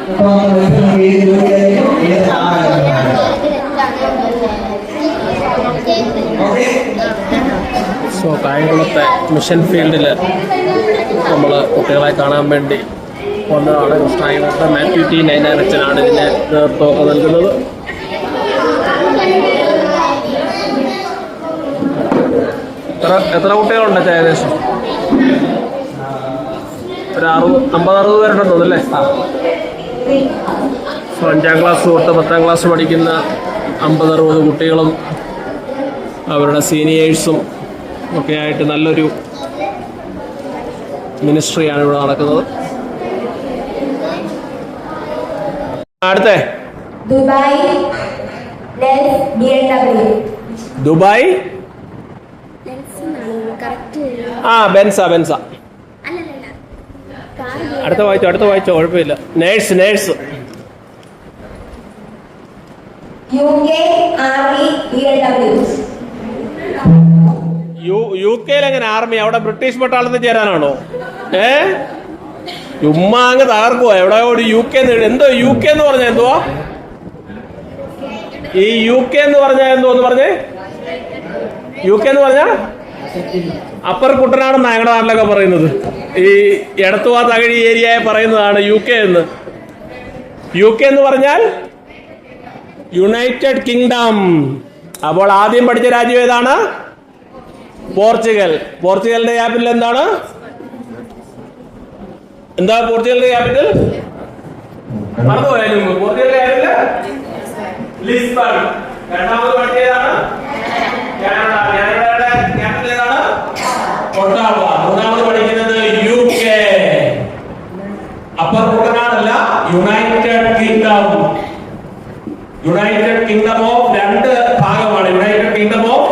So കായംകുളത്തെ mission ഫീൽഡിൽ നമ്മൾ കുട്ടികളെ കാണാൻ വേണ്ടി വന്നതാണ്. കൃഷ്ണായിവട്ട മാത്യു ടി നൈനാനച്ചനാണ് ഇതിൻ്റെ നേതൃത്വമൊക്കെ നൽകുന്നത്. എത്ര കുട്ടികളുണ്ട് ഏകദേശം? ഒരു 50-60 പേരുണ്ടെന്ന് തോന്നുന്നല്ലേ? സോ 5ാം ക്ലാസ് തൊട്ട് 10ാം ക്ലാസ് പഠിക്കുന്ന 50-60 കുട്ടികളും അവരുടെ സീനിയേഴ്സും ഒക്കെ ആയിട്ട് നല്ലൊരു മിനിസ്ട്രിയാണ് ഇവിടെ നടക്കുന്നത്. അടുത്തേ ദുബായ് ബെൻസ. അടുത്ത വായിച്ചോ കുഴപ്പമില്ല. നേഴ്സ് യു കെയിൽ എങ്ങനെ ആർമി? അവിടെ ബ്രിട്ടീഷ് പട്ടാളത്തിൽ ചേരാനാണോ? ചുമ്മാ അങ്ങ് തകർക്കുവാ. എവിടെ ഒരു യു കെ എന്തോ യു കെ എന്ന് പറഞ്ഞാൽ എന്തുവാ? ഈ യു കെ എന്ന് പറഞ്ഞാൽ എന്തോന്ന് പറഞ്ഞേ? യു കെ എന്ന് പറഞ്ഞാ അപ്പർ കുട്ടനാടെന്നാണ് ഞങ്ങളുടെ നാട്ടിലൊക്കെ പറയുന്നത്. ഈ എടത്തുവാ തകഴി ഏരിയയെ പറയുന്നതാണ് യു കെ എന്ന്. യു കെ എന്ന് പറഞ്ഞാൽ യുണൈറ്റഡ് കിങ്ഡം. അപ്പോൾ ആദ്യം പഠിച്ച രാജ്യം ഏതാണ്? പോർച്ചുഗൽ. പോർച്ചുഗലിന്റെ ക്യാപിറ്റൽ എന്താണ്? എന്താ പോർച്ചുഗലിന്റെ ക്യാപിറ്റൽ? മറന്നുപോയാലും പോർച്ചുഗലിന്റെ ക്യാപിറ്റൽ ലിസ്ബൺ. രണ്ടാമത് പഠിച്ചതാണ് കാനഡ. കാനഡയുടെ ക്യാപിറ്റൽ ഏതാണ്? ഒട്ടാവ. മൂന്നാമത് പഠിക്കുന്നത് യു കെ. അപ്പർ കുട്ടനാടല്ല, United Kingdom. United Kingdom of 2 ഭാഗമാണ്. United Kingdom of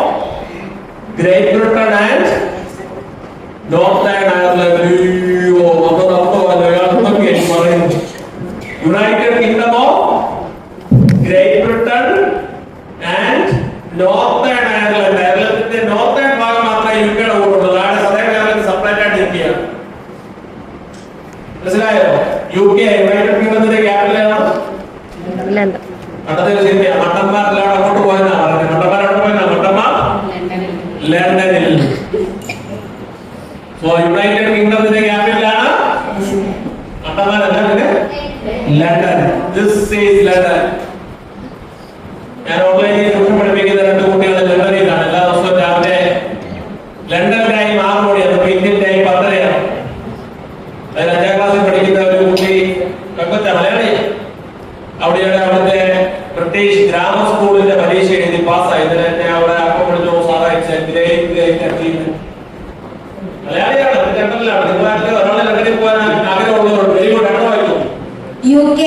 Great Britain and Northern Ireland. United Kingdom of Great Britain and Northern Ireland. അയർലൻഡിന്റെ നോർത്തേൺ ഭാഗം മാത്രമേ യു കെയുടെ കൂടുള്ളൂ. അതാണ് സദേൺ അയർലൻഡ് സെപ്പറേറ്റ് ആയിട്ട് ഇരിക്കുകയാണ്. മനസ്സിലായോ? യു കെ യുണൈറ്റഡ് കിങ്ഡത്തിന്റെ ക്യാപിറ്റൽ ഏതാണ്? മട്ടന്മാരെല്ലാം അങ്ങോട്ട് പോയെന്നാ പറഞ്ഞത്. മട്ടന്മാർ ലണ്ടനിൽ. സോ യുണൈറ്റഡ് കിങ്ഡത്തിന്റെ ക്യാപിറ്റലാണ് മട്ടന്മാരല്ല, ലണ്ടൻ. This is London. ഞാൻ ഓൺലൈനിൽ ട്യൂഷൻ പഠിപ്പിക്കുന്ന 2 കുട്ടികൾ ലണ്ടനിലാണ്. എല്ലാ ദിവസവും രാവിലെ ലണ്ടൻ ടൈം 6 മണിയാണ്, ഇന്ത്യൻ ടൈം 10:30. അതിൽ 5ാം ക്ലാസ്സിൽ പഠിക്കുന്ന ഒരു കുട്ടി മലയാളി. അവിടുത്തെ ബ്രിട്ടീഷ് ഗ്രാമർ സ്കൂളിന്റെ പരീക്ഷ എഴുതി പാസ്സായി. ഇതിനെ അവിടെ അപ്പം വിളിച്ചു സഹായിച്ച മലയാളിയാണ്, ലണ്ടനിലാണ്. നിങ്ങളായിട്ട് ഒരാളെ ലണ്ടനിൽ പോകാൻ ആഗ്രഹമുള്ളവരുണ്ട്. Very good. എവിടെ വായിക്കും? UK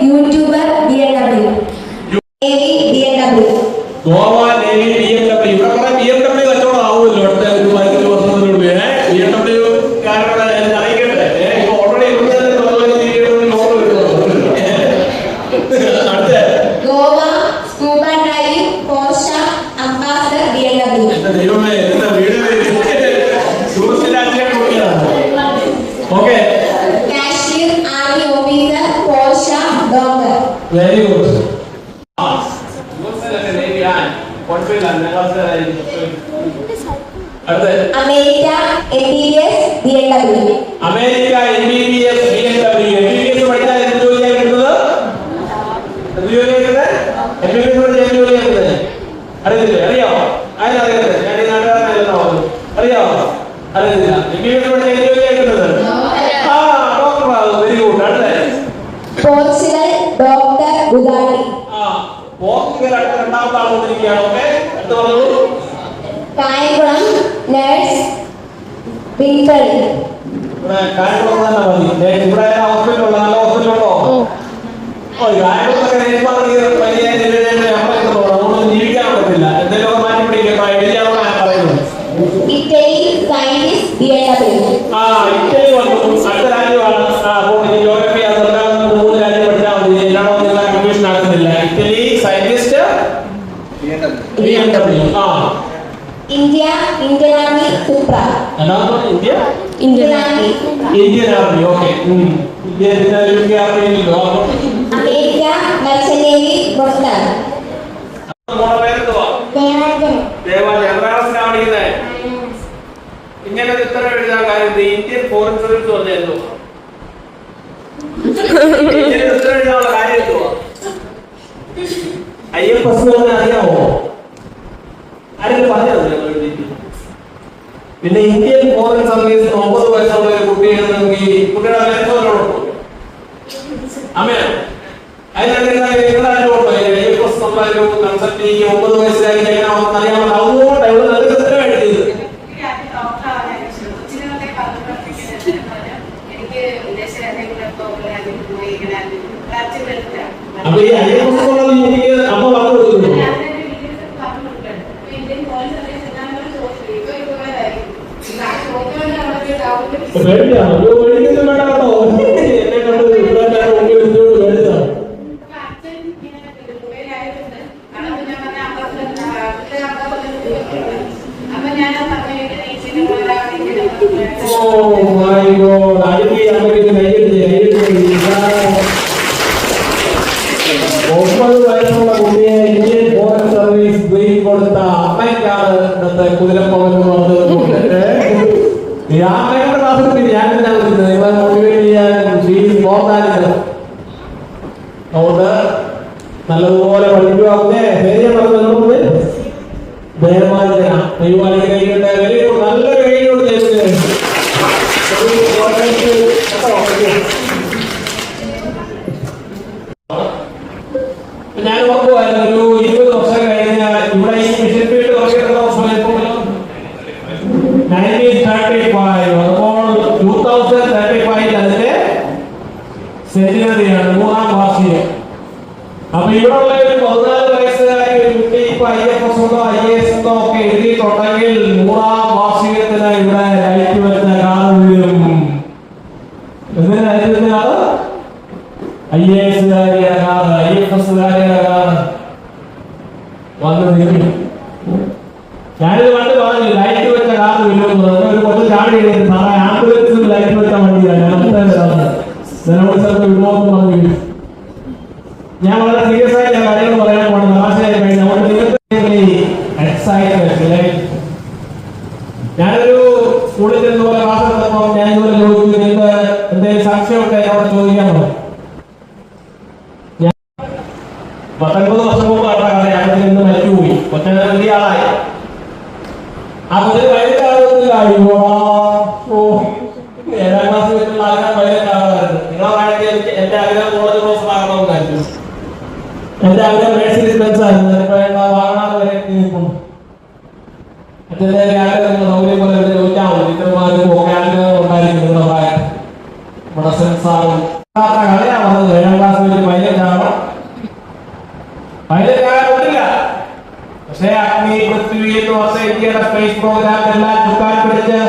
YouTuber BMW. Goa navy BMW. ഇവിടെ കുറെ BMW കച്ചവടം ആവുമല്ലോ അടുത്ത 15 വർഷത്തിനുള്ളിൽ. BMW കാരുടെ അറിയിക്കട്ടെ. Already Goa scuba diving Porsche ambassador BMW. ദൈവമേ, എന്താ വീട് okay. Kashmir army officer Porsche ഡോങ്കർ. Very good. America MBBS BMW. America MBBS BMW. MBBS പഠിച്ചാൽ എന്ത് ജോലിയാണ് കിട്ടുന്നത്? എന്ത് ജോലിയാണ് കിട്ടുന്നത്? MBBS പഠിച്ചാൽ എന്ത് ജോലിയാണ് കിട്ടുന്നത്? അറിയത്തില്ലേ? അറിയാമോ? അതിനറിയത്തില്ല. ഞാൻ ഈ നാട്ടുകാരനല്ലോ. അറിയാമോ? അറിയത്തില്ല. MBBS പഠിച്ചാൽ എന്ത് ജോലിയാണ് കിട്ടുന്നത്? ഡോക്ടർ. Very good. അടുത്ത പോർച്ചുഗൽ ഡോക്ടർ ബുദാട്ടി. പോർച്ചുഗൽ അടുത്ത 2ാമത്തെ ആൾ വന്നിരിക്കുകയാണ്. ഓക്കെ, അടുത്ത പറഞ്ഞു. കായംകുളം നഴ്സ് പിങ്കൽ. കായംകുളം തന്നെ മതി. ഇവിടെ ഹോസ്പിറ്റലുണ്ടോ? നല്ല ഹോസ്പിറ്റലുണ്ടോ? കായംകുളത്തൊക്കെ വലിയ നമ്മളൊന്നും ജീവിക്കാൻ പറ്റില്ല. എന്തെങ്കിലും മാറ്റി പിടിക്കട്ടോ. എഴുതിയാണോ പറയുന്നത്? Italy scientist BMW. ഇറ്റലി വന്നു. അടുത്ത രാജ്യമാണ്. ജോഗ്രഫി 3 രാജ്യം പഠിച്ചാൽ മതി. എല്ലാണോ നിങ്ങളെ കൺഫ്യൂഷൻ ആക്കുന്നില്ല. Italy scientist BMW. India Indian army Supra. Indian army. Okay. India അറിയില്ലോ. America merchant navy Boston. മോളെ പേരെന്തുവാ? ദേവാഞ്ജന. എത്ര ക്ലാസ്സിലാണ് പഠിക്കുന്നത്? ഇങ്ങനെ ഒരു ഉത്തരം എഴുതാൻ കാര്യം ഇന്ത്യൻ ഫോറിൻ സർവീസ് പറഞ്ഞാൽ എന്തുവാ? ഇന്ത്യൻ ഉത്തരം എഴുതാനുള്ള കാര്യം എന്തുവാ? IFS അറിയാമോ? ആരെങ്കിലും പറഞ്ഞത്? പിന്നെ ഇന്ത്യൻ ഫോറിൻ സർവീസ് 9 വയസ്സുള്ള ഒരു കുട്ടി എഴുതണമെങ്കിൽ കുട്ടിയുടെ വയസ്സോടുണ്ടോ? അമ്മയോ? കൺസെപ്റ്റ് 9 വയസ്സിലായി എങ്ങനെയാണെന്ന് അറിയാമല്ലോ. അതുകൊണ്ട് ഇവിടെ നല്ല ഉത്തരം എഴുതിയത്. അപ്പൊ ഈ IFS എനിക്ക് അമ്മ പറഞ്ഞു കൊടുക്കുന്നു. പേടിയാണോ? പേടിക്കൊന്നും വേണ്ട കേട്ടോ. എന്നെ കണ്ട് ഇവിടെ മുന്നിൽ ഇതുകൊണ്ട് പേടിച്ചതാണ്. Oh my God! അടിക്ക് അമ്മയ്ക്ക് കൈയ്യടിച്ച് 9 വയസ്സുള്ള കുട്ടിയെ ഇന്ത്യൻ ഫോറിൻ സർവീസ് ബ്രീഫ് കൊടുത്ത അമ്മയ്ക്കാണ് ഇന്നത്തെ കുതിരപ്പവൻ അമ്മയുടെ ക്ലാസ്സിൽ ഞാനെന്താ വിളിക്കുന്നത്? നിങ്ങളെ മോട്ടിവേറ്റ് ചെയ്യാൻ അതുകൊണ്ട് നല്ലതുപോലെ പഠിക്കുവാകുന്നേ. ധൈര്യം പറഞ്ഞു ദേവാഞ്ജന ദൈവാനുഗ്രഹിക്കട്ടെ. നല്ലൊരു കൈയോട് ഞാൻ ഓർക്കുമായിരുന്നു ഒരു 20 വർഷം കഴിഞ്ഞ ഇവിടെ ഈ മിഷൻ ഫീൽഡ് തുടങ്ങിയിട്ടുള്ള സമയത്ത് 1935 അപ്പോൾ 2035 അതിന്റെ സെഞ്ചുറിയാണ്, 3ാം വാർഷികം. അപ്പൊ ഇവിടെ ഉള്ള ഒരു 14 വയസ്സുകാരി ഒരു കുട്ടി ഇപ്പൊ IFS ഉണ്ടോ IAS ഉണ്ടോ ഒക്കെ എഴുതിയിട്ടുണ്ടെങ്കിൽ 3ാം വാർഷികത്തിന് ഇവിടെ ലൈറ്റ് വെച്ച കാർ വീഴും. എന്തിനാ ലൈറ്റ് വെച്ച കാറ്? IAS-കാരിയുടെ കാറ്, IFS-കാരിയുടെ കാറ് വന്ന് നിൽക്കും. ഞാനിത് കണ്ട് പറഞ്ഞു ലൈറ്റ് വെച്ച കാർ വീഴുമെന്ന്. ഒരു കൊച്ചു ചാടി എഴുതി സാറേ ആംബുലൻസിൽ ലൈറ്റ് വെച്ച വണ്ടിയാണ് വിടുമെന്ന് പറഞ്ഞു. ഞാൻ വളരെ സീരിയസ് ആയി ഞാൻ കാര്യങ്ങൾ പറയാൻ പോകുന്നത് തമാശയായി കഴിഞ്ഞു. ഞാനൊരു സ്കൂളിൽ ചെന്നതുപോലെ ക്ലാസ് എടുത്തപ്പോൾ ഞാൻ ഇതുപോലെ ചോദിച്ചു നിങ്ങൾക്ക് എന്തെങ്കിലും സംശയമുണ്ട് എന്നോട് ചോദിക്കാൻ പറഞ്ഞു. ഞാൻ 19 വർഷം മുമ്പ് കണ്ട കഥയാണ്. ഇന്ന് മരിച്ചുപോയി. കൊച്ചനെ വലിയ ആളായി. ആ കൊച്ചിന് വൈകിട്ട് ആകുന്നില്ല. 7ാം ക്ലാസ് വെച്ചുള്ള ആഗ്രഹം വൈകിട്ട് ആകാറുണ്ട്. നിങ്ങളെ പ്രായത്തിൽ എന്റെ ആഗ്രഹം കോളേജ് പ്രൊഫസർ ആകണമെന്നായിരുന്നു. എന്റെ ആഗ്രഹം മേഴ്സിഡീസ് ബെൻസ് ആയിരുന്നു. വാങ്ങാതെ വരെ നിൽക്കുന്നു. അച്ഛൻ്റെ ആഗ്രഹം സൗകര്യം പോലെ ചോദിച്ചാൽ മതി. ടീച്ചർമാരും ഒക്കെ ആഗ്രഹം ഉണ്ടായിരിക്കും നിങ്ങളുടെ പ്രായം. നമ്മുടെ സെൻസാറും കളിയാ വന്നത്. 7ാം ക്ലാസ് വെച്ച് പൈലറ്റ് ആകണം. പൈലറ്റ് ആകാൻ പറ്റില്ല. പക്ഷേ അഗ്നി പൃഥ്വി എന്ന് പറഞ്ഞ ഇന്ത്യയുടെ സ്പേസ് പ്രോഗ്രാം എല്ലാം ചുക്കാൻ പിടിച്ച്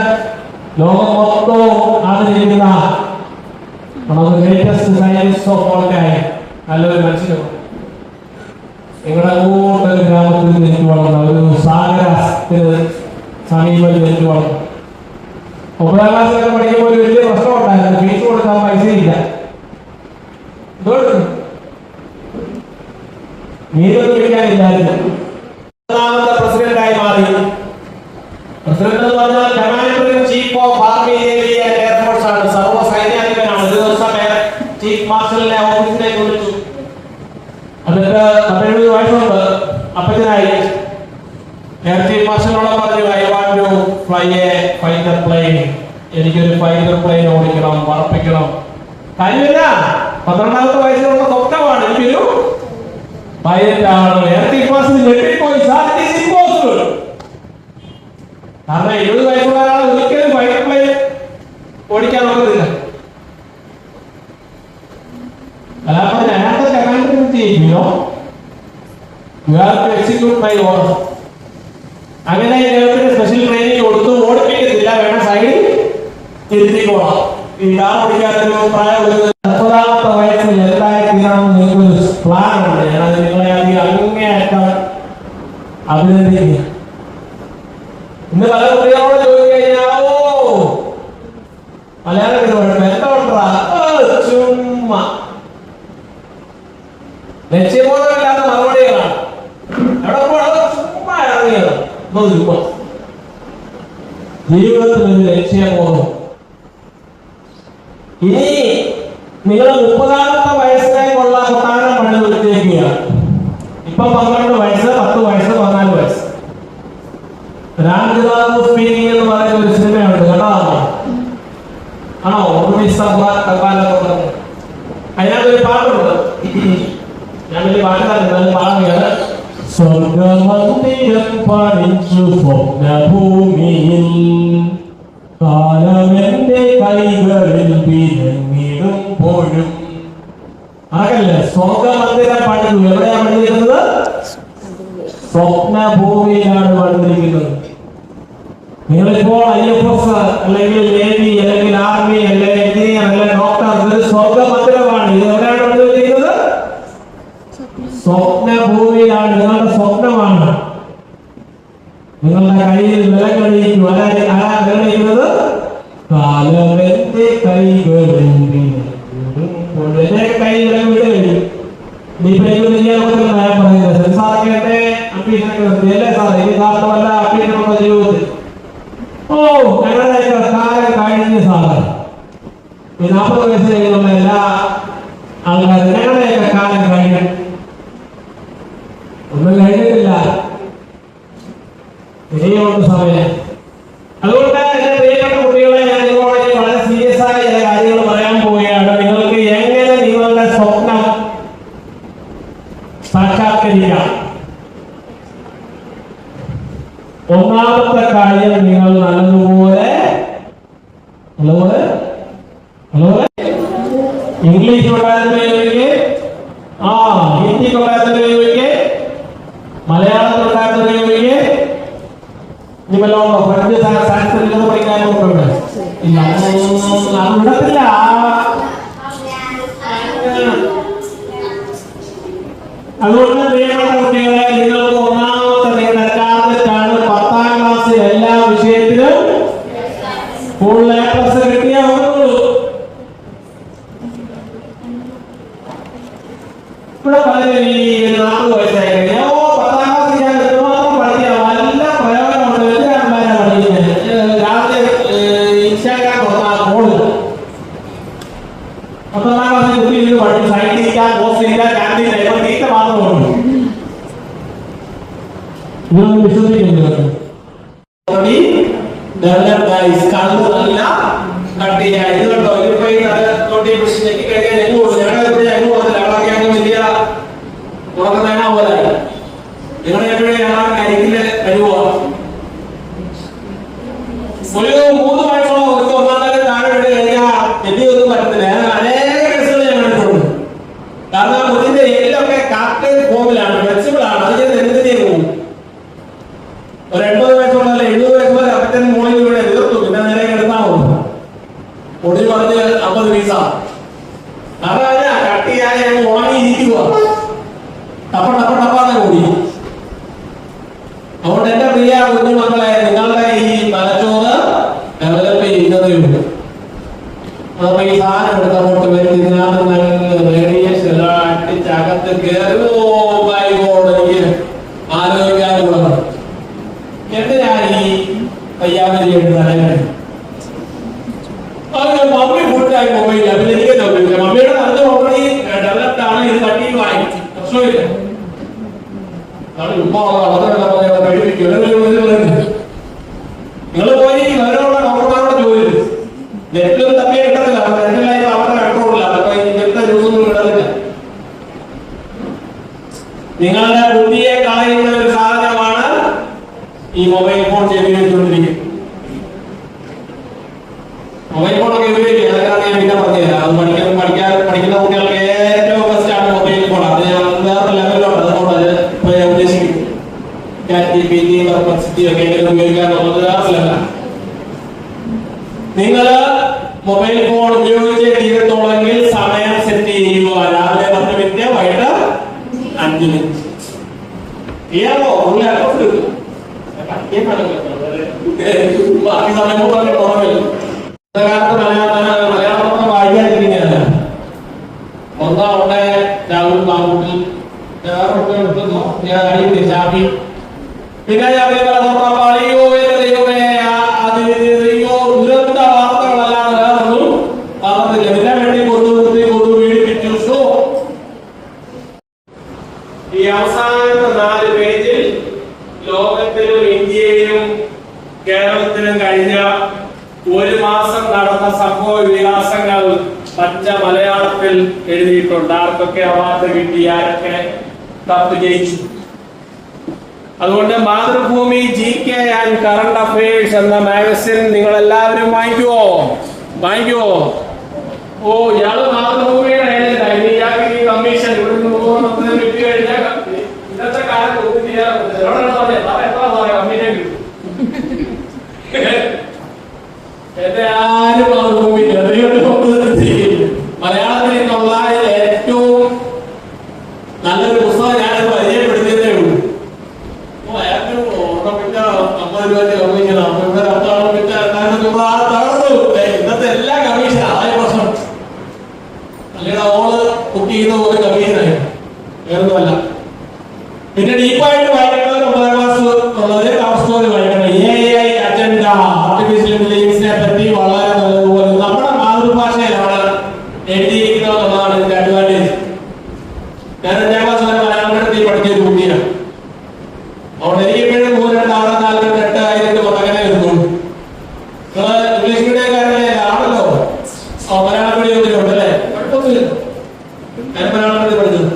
ലോകം മൊത്തവും ആദരിക്കുന്ന latest science of all time നല്ലൊരു മനുഷ്യനാണ്. നിങ്ങളുടെ കൂട്ടൊരു ഗ്രാമത്തിൽ ജനിച്ചു വളർന്ന ഒരു സാഗരത്തിന് സമീപം ജനിച്ചു വളർന്നു. 9ാം ക്ലാസ്സിലൊക്കെ പഠിക്കുമ്പോൾ ഒരു വലിയ പ്രശ്നം ഉണ്ടായിരുന്നു. ഫീസ് കൊടുക്കാൻ പൈസയില്ല. നീരൊന്നും പിടിക്കാനില്ലായിരുന്നു. 3ാമത്തെ പ്രസിഡന്റായി മാറി. പ്രസിഡന്റ് എന്ന് പറഞ്ഞാൽ commander in chief of army navy and air force ആണ്. സർവ്വ സൈന്യാധിപനാണ്. ഒരു ദിവസം ചീഫ് മാർഷലിനെ ഓഫീസിലേക്ക് വിളിച്ചു. എന്നിട്ട് 70 വയസ്സുണ്ട്. അപ്പച്ചനായി. ചീഫ് മാർഷലിനോട് പറഞ്ഞു I want to fly a fighter plane. എനിക്കൊരു ഫൈറ്റർ പ്ലെയിൻ ഓടിക്കണം, പറപ്പിക്കണം. കാര്യമില്ല, 12ാമത്തെ വയസ്സിലുള്ള സ്വപ്നമാണ്. എനിക്കൊരു പൈലറ്റ് ആണ്. എയർ ചീഫ് മാർഷൽ ഞെട്ടിപ്പോയി. കാരണം 20 വയസ്സുള്ള ഒരാൾ ഒരിക്കലും ഫൈറ്റർ പ്ലെയിൻ ഓടിക്കാൻ നോക്കത്തില്ല. അങ്ങനെ സ്പെഷ്യൽ ട്രെയിനിങ് കൊടുത്തു. ഓടിപ്പിക്കത്തില്ല, വേണം സൈഡിൽ തിരുത്തിക്കോളാം. ഈ കാർ ഓടിക്കാനൊരു പ്രായം 30ാമത്തെ വയസ്സിൽ എന്തായി തീരാണെന്ന് നിങ്ങൾക്കൊരു പ്ലാൻ ഉണ്ട്. ഞാനത് നിങ്ങളെ അങ്ങേയറ്റം അഭിനന്ദിക്കുക. ഇന്ന് പല കുട്ടികളോട് ചോദിച്ചു കഴിഞ്ഞാൽ മലയാളത്തിൽ എന്താ ലക്ഷ്യബോധമില്ലാത്ത മറുപടികളാണ്. എവിടെ പോകണം? ചുമ്മാ ഇറങ്ങിയത്. ജീവിതത്തിൽ ഒരു ലക്ഷ്യബോധം. ഇനി നിങ്ങൾ 30ാമത്തെ വയസ്സിലേക്കുള്ള കൊട്ടാരം പണി നിർത്തിയേക്കുകയാണ്. ഇപ്പൊ 12 വയസ്സ്, 10 വയസ്സ്, 14 വയസ്സ്. രാംജിതാബ് സ്പീക്കിംഗ് എന്ന് പറയുന്ന ഒരു സിനിമയുണ്ട്, കേട്ടതാണോ? ആണോ? അതിനകത്തൊരു പാട്ടുണ്ട്. ഞാൻ വലിയ പാട്ടുകാരൻ പാടുകയാണ്. സ്വർഗമന്ദിരം പണിച്ചു സ്വപ്നഭൂമിയിൽ കാലമെന്റെ കൈകളിൽ വിലങ്ങിടുമ്പോഴും. അതല്ലേ സ്വർഗമന്ദിരം പണിതു. എവിടെയാണ് പണിതിരിക്കുന്നത്? സ്വപ്നഭൂമിയിലാണ് പണിതിരിക്കുന്നത്. നിങ്ങളിപ്പോൾ IFS അല്ലെങ്കിൽ നേവി അല്ലെങ്കിൽ ആർമി അല്ലെങ്കിൽ എഞ്ചിനീയർ അല്ലെങ്കിൽ ഡോക്ടർ, ഇതൊരു സ്വർഗമന്ദിരമാണ്. ഇത് എവിടെയാണ് പണിതിരിക്കുന്നത്? സ്വപ്നഭൂമിയിലാണ്. നിങ്ങളുടെ സ്വപ്നമാണ്. നിങ്ങളുടെ കയ്യിൽ വിലങ്ങളിരിക്കും. വിലങ്ങളിരിക്കുന്നത് കാലമെന്റെ കൈകളിൽ കൈ വില വീട് കഴിയും. ഇനിയിപ്പോ എനിക്ക് ചെയ്യാൻ ഞാൻ പറയുന്നത് സെൻസാറൊക്കെ എന്റെ അംബീഷനൊക്കെ നിർത്തി അല്ലേ സാറേ? ഇനി കാരണമല്ല അംബീഷനുള്ള ജീവിതത്തിൽ. ഓ ഞങ്ങളുടെയൊക്കെ കാലം കഴിഞ്ഞ സാറ് ഈ 40 വയസ്സ് കഴിഞ്ഞുള്ള എല്ലാ ആൾക്കാരും ഞങ്ങളുടെയൊക്കെ കാലം കഴിഞ്ഞു. ഒന്നും കഴിഞ്ഞിട്ടില്ല, ഇനിയുണ്ട് സമയം. അതുകൊണ്ട് എന്റെ പ്രിയപ്പെട്ട കുട്ടികളെ, ഞാൻ നിങ്ങളോട് വളരെ സീരിയസ് ആയ ചില കാര്യങ്ങൾ പറയാൻ പോവുകയാണ്. നിങ്ങൾക്ക് എങ്ങനെ നിങ്ങളുടെ സ്വപ്നം സാക്ഷാത്കരിക്കാം. ഒന്നാമത്തെ കാര്യം, നിങ്ങൾ നല്ലതുപോലെ ഇംഗ്ലീഷ് ഉണ്ടായിരുന്നവർക്ക്, ഹിന്ദി ഉണ്ടായിരുന്നവർക്ക്, മലയാളത്തിൽ ഉണ്ടായിരുന്നവർക്ക്, ഇനി വല്ലോണ്ടോ ഫ്രഞ്ച് സാൻസ്ക്രിറ്റ് പഠിക്കാനൊക്കെ ഇല്ല, അത് വിടത്തില്ല. അതുകൊണ്ട് പ്രിയപ്പെട്ട കുട്ടികളെ, നിങ്ങൾക്ക് ഒന്നാമത്തെ നിങ്ങളുടെ ടാർഗറ്റാണ് 10ാം ക്ലാസ്സിൽ എല്ലാ വിഷയത്തിലും ഫുൾ A+ കിട്ടിയേ ഉള്ളൂ. ഇവിടെ പലരും ഈ 40 വയസ്സായി കഴിഞ്ഞാൽ 10ാം ക്ലാസ്സിൽ ഞാൻ എന്തുമാത്രം പഠിക്കാം, നല്ല പ്രയോജനമുണ്ട്, വലിയ അമ്മമാരാ പഠിക്കുന്നത്. രാവിലെ ഇൻസ്റ്റാഗ്രാം തുറന്നാൽ ഫോണിൽ 10ാം ക്ലാസ്സിൽ കുട്ടികൾ പഠിക്കും. സൈഡിരിക്കാം, പോസ്റ്റിരിക്കാം, ക്യാൻറ്റീൻ തീറ്റ മാത്രമുള്ളൂ. ഇതൊന്നും വിശ്വസിക്കുന്നത് നല്ല കട്ട് ചെയ്യാൻ. ഇത് കണ്ടോ, ഇതിപ്പോ ഈ നോട്ടിഫിക്കേഷൻ ഞെക്കി കഴിഞ്ഞാൽ ഞങ്ങൾ വലിയ ഉറങ്ങുന്ന പോലെ നിങ്ങളെ എപ്പോഴും കരിക്കില് കഴിവോ. ഒരു 3 വയസ്സുള്ള ഒരു 1-ാം തരം താഴെ വീട് കഴിഞ്ഞാൽ എത്തിയൊന്നും പറ്റത്തില്ല. അനേക കേസുകൾ ഞാൻ കണ്ടിട്ടുണ്ട്. കാരണം ഇതിന്റെ എല്ലൊക്കെ കാർട്ടേൺ ഫോമിലാണ്, ഫ്ലെക്സിബിൾ ആണ്. അത് ചെയ്ത് എന്തിനേ പോകും. ഒരു 80 വയസ്സുള്ള 70 വയസ്സ് വരെ അപ്പറ്റൻ മോളിൽ ഇവിടെ എതിർത്തു. പിന്നെ നേരെ കിടത്താമോ? ഒടി പറഞ്ഞ് 50 പൈസ അതായത് കട്ടിയായ ഉണങ്ങിയിരിക്കുക. ടപ്പാതെ കൂടി. അതുകൊണ്ട് എന്റെ പ്രിയ കുഞ്ഞുമക്കളെ, നിങ്ങളുടെ ഈ തലച്ചോറ് ഡെവലപ്പ് ചെയ്യുന്നതേയുള്ളൂ. അപ്പൊ ഈ സാധനം എടുത്തങ്ങോട്ട് വരും, ഇതിനകത്ത് റേഡിയേഷൻ എല്ലാം അടിച്ചകത്ത് കയറി എനിക്ക് ആരോഗ്യാനുള്ളതാണ്. എന്തിനാണ് ഈ പയ്യാവലി എടുത്താലും മമ്മി ഫുൾട്ടായി മൊബൈലില്ല. പിന്നെ എനിക്ക് നോക്കില്ല, മമ്മിയുടെ നല്ല ഓൾറെഡി ഡെവലപ്ഡ് ആണ്. ഇത് കട്ടിയുമായി പ്രശ്നമില്ല. നിങ്ങൾ പോയി വേറെയുള്ള ഡോക്ടർമാരോട് ജോലി നെറ്റിൽ തപ്പിയ കിട്ടത്തില്ല. നെറ്റിലായി അവരുടെ കൺട്രോളില്ല. അപ്പൊ ഇങ്ങനത്തെ ന്യൂസൊന്നും കിട്ടത്തില്ല. നിങ്ങളുടെ ബുദ്ധിയെ കളയുന്ന ഒരു സാധനമാണ് ഈ മൊബൈൽ ഫോൺ ഉപയോഗിച്ചുകൊണ്ടിരിക്കുന്നത്. മൊബൈൽ ഫോണൊക്കെ ഉപയോഗിക്കുക, അതൊക്കെ ഞാൻ പിന്നെ പറഞ്ഞുതരാം. അത് പഠിക്കുന്ന കുട്ടികൾക്ക് ഏറ്റവും ബെസ്റ്റ് ആണ് മൊബൈൽ ഫോൺ. അത് ഞാൻ വേറെ ലെവലിലോട്ട് അതുകൊണ്ട് ഇപ്പൊ ഞാൻ ഉദ്ദേശിക്കുന്നു. ChatGPT, Perplexity ഒക്കെ എങ്ങനെ ഉപയോഗിക്കുക എന്നുള്ളത് വേറെ ലെവലാണ്. നിങ്ങൾ മൊബൈൽ ഫോൺ ഉപയോഗിച്ച് തീരത്തോളെങ്കിൽ സമയം സെറ്റ് ചെയ്യുക. രാവിലെ 10 മിനിറ്റ്, വൈകിട്ട് 5 മിനിറ്റ് ചെയ്യാമോ? ബാക്കി സമയം കുറവില്ല. മലയാളത്തിൽ വായിക്കാതിരിക്കുന്നതല്ല. ഒന്നാ രാഹുൽ മാങ്കൂട്ടിൽ പിന്നെ ഞാൻ ദുരന്ത വാർത്തകളല്ലാതെ വേറൊന്നും പറഞ്ഞില്ല. ഇതിനെ വേണ്ടി കൊതു പീഡിപ്പിച്ചു. ഈ അവസാനത്തെ 4 പേജിൽ ലോകത്തിലും ഇന്ത്യയിലും കേരളത്തിലും കഴിഞ്ഞ 1 മാസം നടന്ന സംഭവ വികാസങ്ങൾ പച്ച മലയാളത്തിൽ എഴുതിയിട്ടുണ്ട്. ആർക്കൊക്കെ അവാർഡ് കിട്ടി, ആരൊക്കെ കപ്പ് ജയിച്ചു. അതുകൊണ്ട് Mathrubhumi GK and current affairs എന്ന മാഗസിൻ നിങ്ങൾ എല്ലാവരും വാങ്ങിക്കുവോ? ഓ, ഇയാള് മാതൃഭൂമിയുടെ ഏജന്റായി. ഇയാൾക്ക് ഈ കമ്മീഷൻ ഇവിടുന്ന് വിറ്റ് കഴിഞ്ഞാൽ ഇന്നത്തെ കാലത്ത് കമ്മീഷൻ കിട്ടും. എന്റെ ആരും മാതൃഭൂമി മലയാളത്തിൽ നിന്നുള്ള ഏറ്റവും നല്ലൊരു പുസ്തകം ഞാനത് പരിചയപ്പെടുത്തിയതേ ഉള്ളൂ. ഇന്നത്തെ എല്ലാ കമ്മീഷനും ആയ പ്രശ്നം അല്ലെങ്കിൽ ഓള് കുക്ക് ചെയ്യുന്ന പോലെ കമ്മീഷനായി വേറൊന്നുമല്ല. പിന്നെ ഡീപ്പായിട്ട് വായിക്കേണ്ടവർ 9ാം ക്ലാസ് ഉള്ളത് കവർ സ്റ്റോറി വായിക്കണം. AI അജണ്ട, ആർട്ടിഫിഷ്യൽ ഇന്റലിജൻസിനെ പറ്റി വളരെ നല്ലതുപോലെ നമ്മുടെ മാതൃഭാഷയിലാണ് എഴുതിയിരിക്കുന്നത് എന്നുള്ളതാണ് ഇതിന്റെ അഡ്വാൻറ്റേജ്. ഞാൻ 5ാം ക്ലാസ് വരെ മലയാളം മീഡിയത്തിൽ പഠിച്ചൊരു കുട്ടിയാണ്. അവിടെ എനിക്ക് ഇപ്പോഴും 3, 2, 6, 4, 8 ആയിട്ട് അങ്ങനെ വരുന്നുള്ളൂ. നിങ്ങള് ഇംഗ്ലീഷ് മീഡിയക്കാരനെ ആണല്ലോ, മലയാളം മീഡിയത്തിലുണ്ട് അല്ലേ? കുഴപ്പമൊന്നുമില്ല. ഞാൻ മലയാളം മീഡിയത്തിൽ പഠിച്ചത്.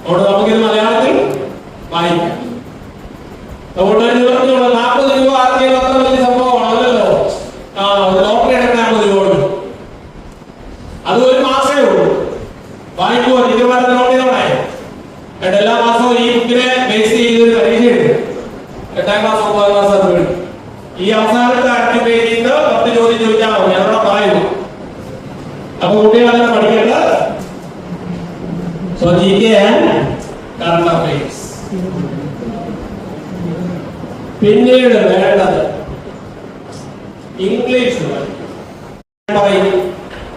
അതുകൊണ്ട് നമുക്കിത് മലയാളത്തിൽ വായിക്കാം. അതുകൊണ്ട് 40 രൂപ ആർക്കെങ്കിലും അത്ര വലിയ സംഭവമാണല്ലോ. ലോട്ടറി എടുക്കാൻ 40 രൂപ ഉണ്ട്. അത് 1 മാസമേ ഉള്ളൂ. വാങ്ങിക്കുമോ? തീരുമാനത്തിൽ നോട്ട് ചെയ്തോണേ. എല്ലാ മാസവും ഈ ബുക്കിനെ ബേസ് ചെയ്തൊരു പരീക്ഷയുണ്ട്. 8ാം ക്ലാസ് 9ാം ക്ലാസ് അത് വേണം. ഈ അവസാനത്തെ 5 പേജിൽ നിന്ന് 10 ചോദ്യം ചോദിച്ചാൽ മതി. ഞങ്ങളുടെ പറയുന്നു. അപ്പൊ കുട്ടികളെ പഠിക്കേണ്ടത് GK ആൻഡ് കറണ്ട് അഫയേഴ്സ്. പിന്നീട് വേണ്ടത് ഇംഗ്ലീഷ്.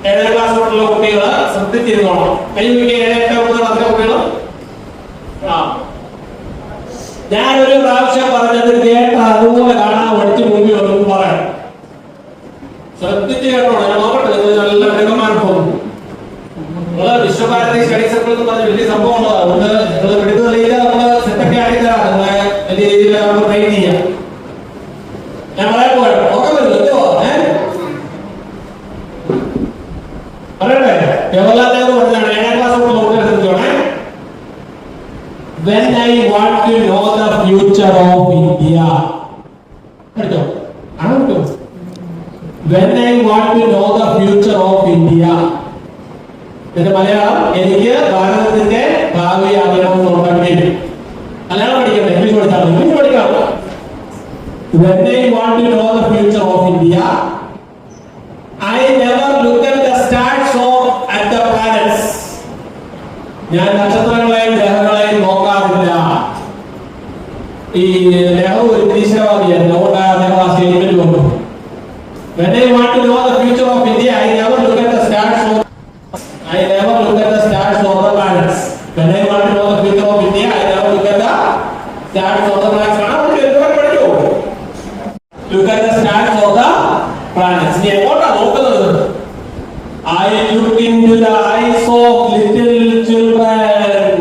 7ാം ക്ലാസ് തൊട്ടുള്ള കുട്ടികൾ ശ്രദ്ധിച്ചിരുന്നോണം. കഴിഞ്ഞ 7, 8, 9 ക്ലാസ്സിലെ കുട്ടികൾ ഞാനൊരു പ്രാവശ്യം പറഞ്ഞത് കേട്ട അതുപോലെ കാണാൻ പഠിച്ച് മുമ്പിൽ ഒന്നും പറയാം. ശ്രദ്ധിച്ച് കേട്ടോ. ഞാൻ നോക്കട്ടെ, നല്ല മിടുക്കന്മാർ പോകും. നിങ്ങള് വിശ്വഭാരതി സ്റ്റഡി സർക്കിൾ എന്ന് പറഞ്ഞ വലിയ സംഭവം ഉള്ളത്. അതുകൊണ്ട് നിങ്ങൾ പിടിച്ചു തെളിയില്ല, നമ്മള് സെറ്റൊക്കെ ആക്കിത്തരാം. നിങ്ങളെ വലിയ രീതിയിൽ നമ്മൾ ട്രെയിൻ ചെയ്യാം. ഞാൻ പറയാൻ പോയോ? നോക്കാൻ പറ്റുമോ? പറയട്ടെ. ജവഹർലാൽ നെഹ്റു പറഞ്ഞാണ് 7ാം ക്ലാസ് തൊട്ട് നോക്കാൻ ശ്രദ്ധിച്ചോണേ. When I want to know the future of India. പഠിച്ചോ? ആണോ? When I want to know the future of India. ഇതിന്റെ മലയാളം, എനിക്ക് ഭാരതത്തിന്റെ ഭാവി അറിയണമെന്നുണ്ടെങ്കിൽ മലയാളം പഠിക്കണ്ടേ? ഇംഗ്ലീഷ് പഠിച്ചാൽ ഇംഗ്ലീഷ് പഠിക്കാം. When I want to know the future of India, I never look at the stars or at the planets. ഞാൻ നക്ഷത്രങ്ങളെയും ഗ്രഹങ്ങളെയും നോക്കാറില്ല. ഈ നെഹ്റു ഒരു നിരീശ്വരവാദിയാണ്. അതുകൊണ്ട് അദ്ദേഹം ആ സ്റ്റേറ്റ്മെന്റ് വന്നു. When I want to know the future of India, I never look at the stars or the planets. When I want to know the future of India, I never look at the stars or the planets. Look at the stars or the planets. നീ എങ്ങോട്ടാ നോക്കുന്നത്? I look into the eyes of little children.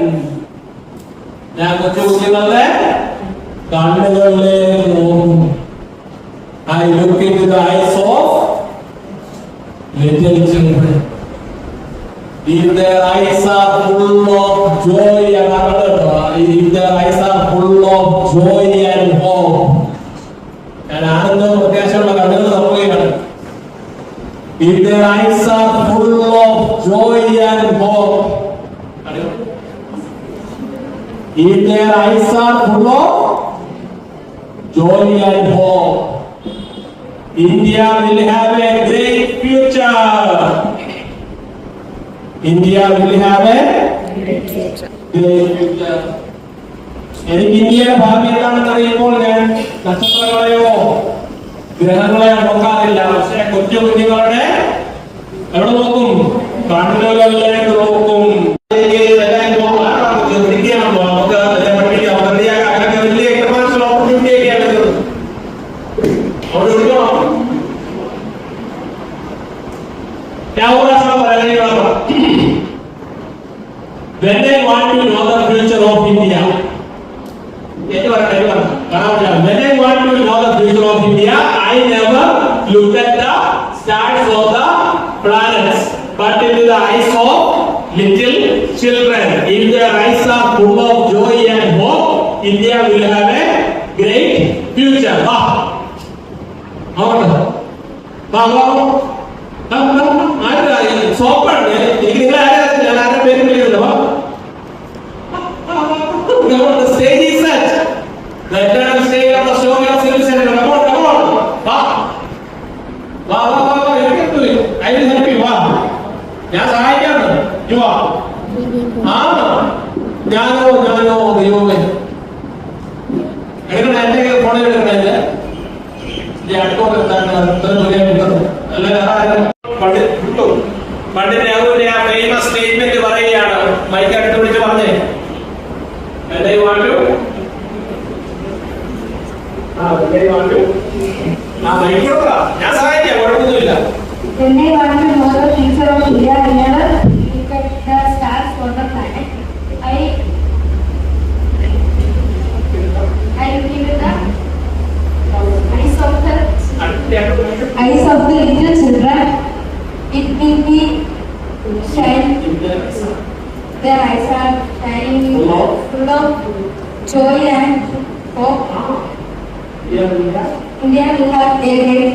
ഞാൻ കൊച്ചു കുട്ടികളുടെ കണ്ണുകളിലേക്ക് നോക്കും. I look into the eyes of little children. If their eyes are full of joy and hope. ഞാൻ ആനന്ദവും പ്രത്യാശയുള്ള കണ്ണുകൾ നോക്കുകയാണ്. If their eyes are full of joy and hope. If their eyes are full of joy and hope, India will have a great future. India will have a great future. എനിക്ക് ഇന്ത്യയുടെ ഭാവി എന്താണെന്ന് അറിയുമ്പോൾ ഞാൻ നക്ഷത്രങ്ങളെയോ ഗ്രഹങ്ങളെയോ നോക്കാറില്ല. പക്ഷെ കൊച്ചു കുഞ്ഞുങ്ങളുടെ എവിടെ നോക്കും? കണ്ണുകളിലേക്ക് നോക്കും. when I want to know the future of India. When I want to know the future of India, I never look at the stars or the planets, but into the eyes of little children. If their eyes are full of joy and hope, India will have a great future. The stage is set. The eternal stage of the story of civilization. Come on. You can do it. I will help you. ഞാൻ സഹായിക്കാണ്. ഞാനോ ദൈവമേ എടുക്കണ എന്റെ ഫോണിൽ എടുക്കണേ പണ്ഡിറ്റ് നെഹ്റുവിന്റെ ആ famous statement പറയുകയാണ്. മൈക്ക് അടുത്ത് വിളിച്ച് പറഞ്ഞേ. ഞാൻ സഹായിക്കാം, കുഴപ്പമൊന്നുമില്ല. When I want to know the future of India, I never look at the stars or the planet. I look into the eyes of the little children. It will be shine. Their eyes are shining full of joy and hope. India will have a great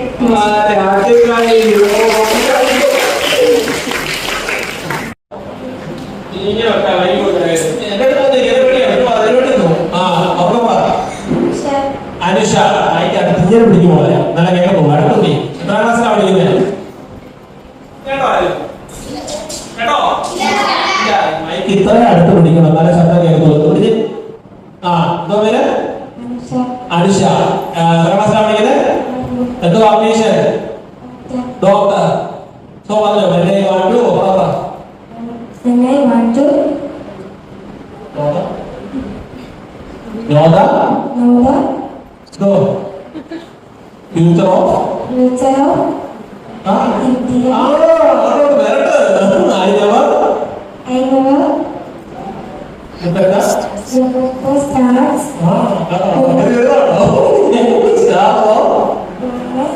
Anusha തീരെ പിടിക്കുമോ നല്ല കേൾക്കുമോ അടുത്തുണ്ടി എത്രാം ക്ലാസ്സിലാണ് പഠിക്കുന്നത് mic ഇത്ര അടുത്ത് പിടിക്കണം നല്ല ശബ്ദം കേൾക്കുള്ളൂ. എന്തോ പേര്? അനുഷ. എത്രാം ക്ലാസ്സിലാണ് പഠിക്കുന്നത്? എന്തോ അംബീഷൻ? ഡോക്ടർ. സോ പറഞ്ഞോ എന്നെ one two future of India. I never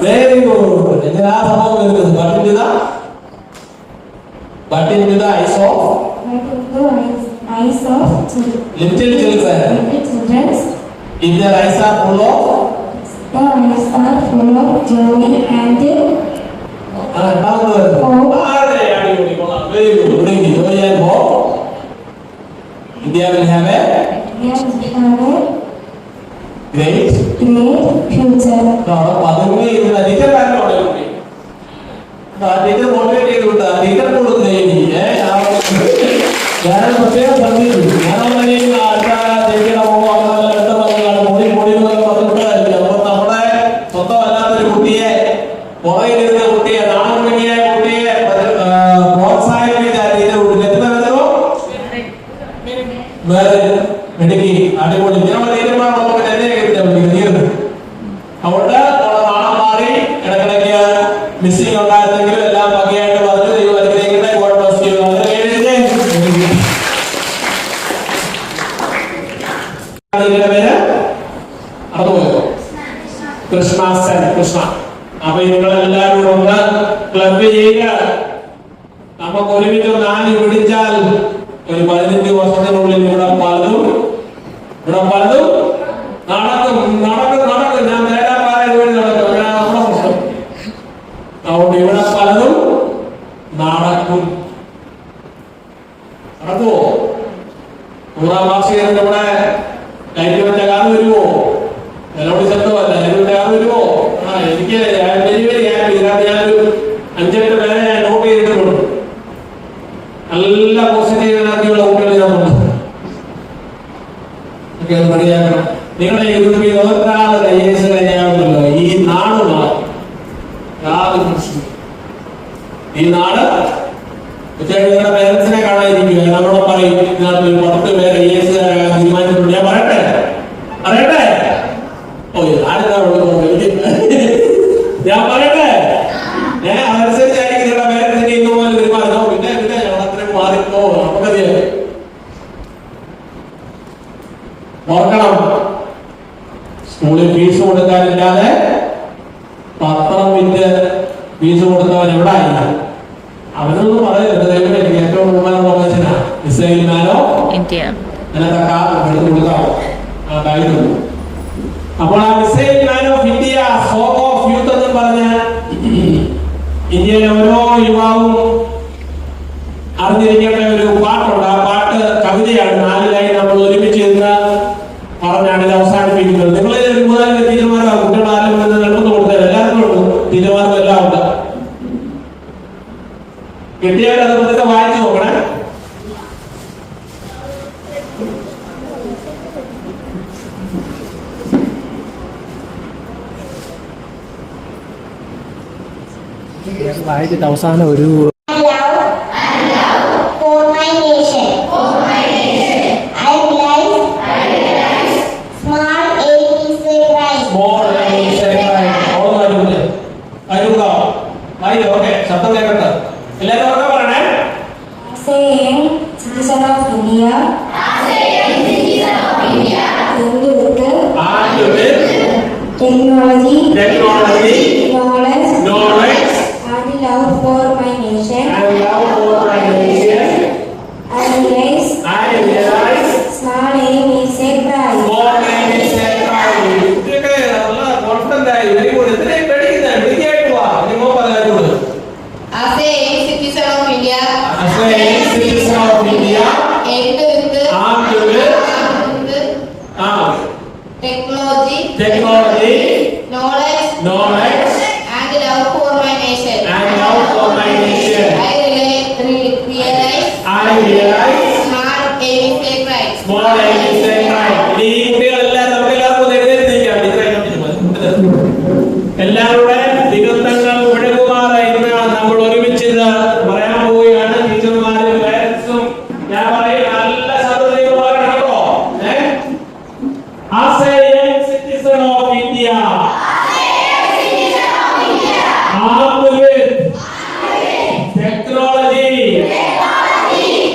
very good. But into the eyes of little children. If their eyes are full of joy and joy and hope, India will have a great future. Missing ഉണ്ടായിരുന്നെങ്കിലും എല്ലാം ഭംഗിയായിട്ട് പറഞ്ഞു. ദൈവം അനുഗ്രഹിക്കട്ടെ. God bless you. പേര് അറിവുപോയോ? കൃഷ്ണ. അപ്പൊ നിങ്ങളെല്ലാവരും ഒന്ന് ക്ലബ് ചെയ്യുക. നമുക്ക് ഒരുമിച്ച് നാല് പിടിച്ചാൽ ഒരു 15 വർഷത്തിനുള്ളിൽ ഇവിടെ പലതും നടക്കും. ഞാൻ നേരാ പറയുന്നത് നടക്കും. അതുകൊണ്ട് ഇവിടെ പലതും നടക്കുമോ? 100ാം വാർഷികത്തിന്റെ ഇവിടെ ലൈറ്റിന്റെ കാറ് വരുമോ? നിലവിളി ശബ്ദമല്ല, ലൈറ്റിന്റെ കാറ് വരുമോ? എനിക്ക് ഞാനൊരു 5-8 പേരെ ഞാൻ നോട്ട് ചെയ്തിട്ടുണ്ട്. നല്ല പോസിറ്റീവ് എനർജിയുള്ള കുട്ടികൾ ഞാൻ മതിയാക്കണം. നിങ്ങളുടെ യൂട്യൂബിൽ ഒരാൾ IAS കഴിഞ്ഞാണല്ലോ ഈ നാട് മാറും. ഈ നാട് നിങ്ങളുടെ പേരൻസിനെ കാണാതിരിക്കുക. നമ്മളോട് പറയും ഇതിനകത്ത് 10 പേര് IAS തീരുമാനിച്ചിട്ടുണ്ട്. ഞാൻ പറയട്ടെ? ഓ ഞാൻ പറയട്ടെ? അതനുസരിച്ചായിരിക്കും നിങ്ങളുടെ പേരൻസിന്റെ ഇന്നുപോലെ തീരുമാനം. പിന്നെ ഞങ്ങൾ അത്രയും മാറിപ്പോ നമുക്കറിയാം. ചെയ്യാം. അപ്പോൾ ആ missile man of India song of youth എന്ന് പറഞ്ഞ ഇന്ത്യയിലെ ഓരോ യുവാവും അറിഞ്ഞിരിക്കേണ്ട ഒരു പാട്ടുണ്ട്. ആ പാട്ട് കവിതയാണ്. 4 ലൈൻ നമ്മൾ ഒരുമിച്ച് ഇരുന്ന് പറഞ്ഞാണ് ഇത് അവസാനിപ്പിക്കുന്നത്. നിങ്ങൾ 3 ടീച്ചർമാരാണ്, കുട്ടികൾ ആരും രണ്ടെന്ന് കൊടുത്തത് എല്ലാവർക്കും ഉണ്ട്, ടീച്ചർമാർക്കും എല്ലാം ഉണ്ട്. കിട്ടിയവർ അത് പതുക്കെ വായിച്ചു നോക്കണേ. വായിച്ചിട്ട് അവസാനം ഒരു ശബ്ദം കേൾക്കട്ടെ. എല്ലാവരും ഉറക്കെ പറയണേ. citizen of India and with technology, knowledge and love for my nation. and love for my nation. I realize small aim is a prize. Small aim is a prize. ഇതൊക്കെ നല്ല കോൺഫിഡന്റ് ആയി. Very good. ഇത്രയും പേടിക്കുന്നത് വിളിക്കായിട്ട് വാ. നിങ്ങൾ പറയാനോട്. As a citizen of India, As a citizen of India, armed with technology, knowledge, and love for my nation. and love for my nation. I realize small aim is a prize. Small aim is a prize. ഈ കുട്ടികളെല്ലാം നമുക്ക് എല്ലാവർക്കും എഴുതിയിരിക്കാം. എല്ലാവരുടെ ദിഗന്ധങ്ങൾ വിടകുമാറായി നമ്മൾ ഒരുമിച്ച് പറയാൻ പോവുകയാണ്. ടീച്ചർമാരും പേരൻസും ഞാൻ പറയും നല്ല ശബ്ദത്തിൽ പറയണം കേട്ടോ. As a young citizen of India, armed with technology,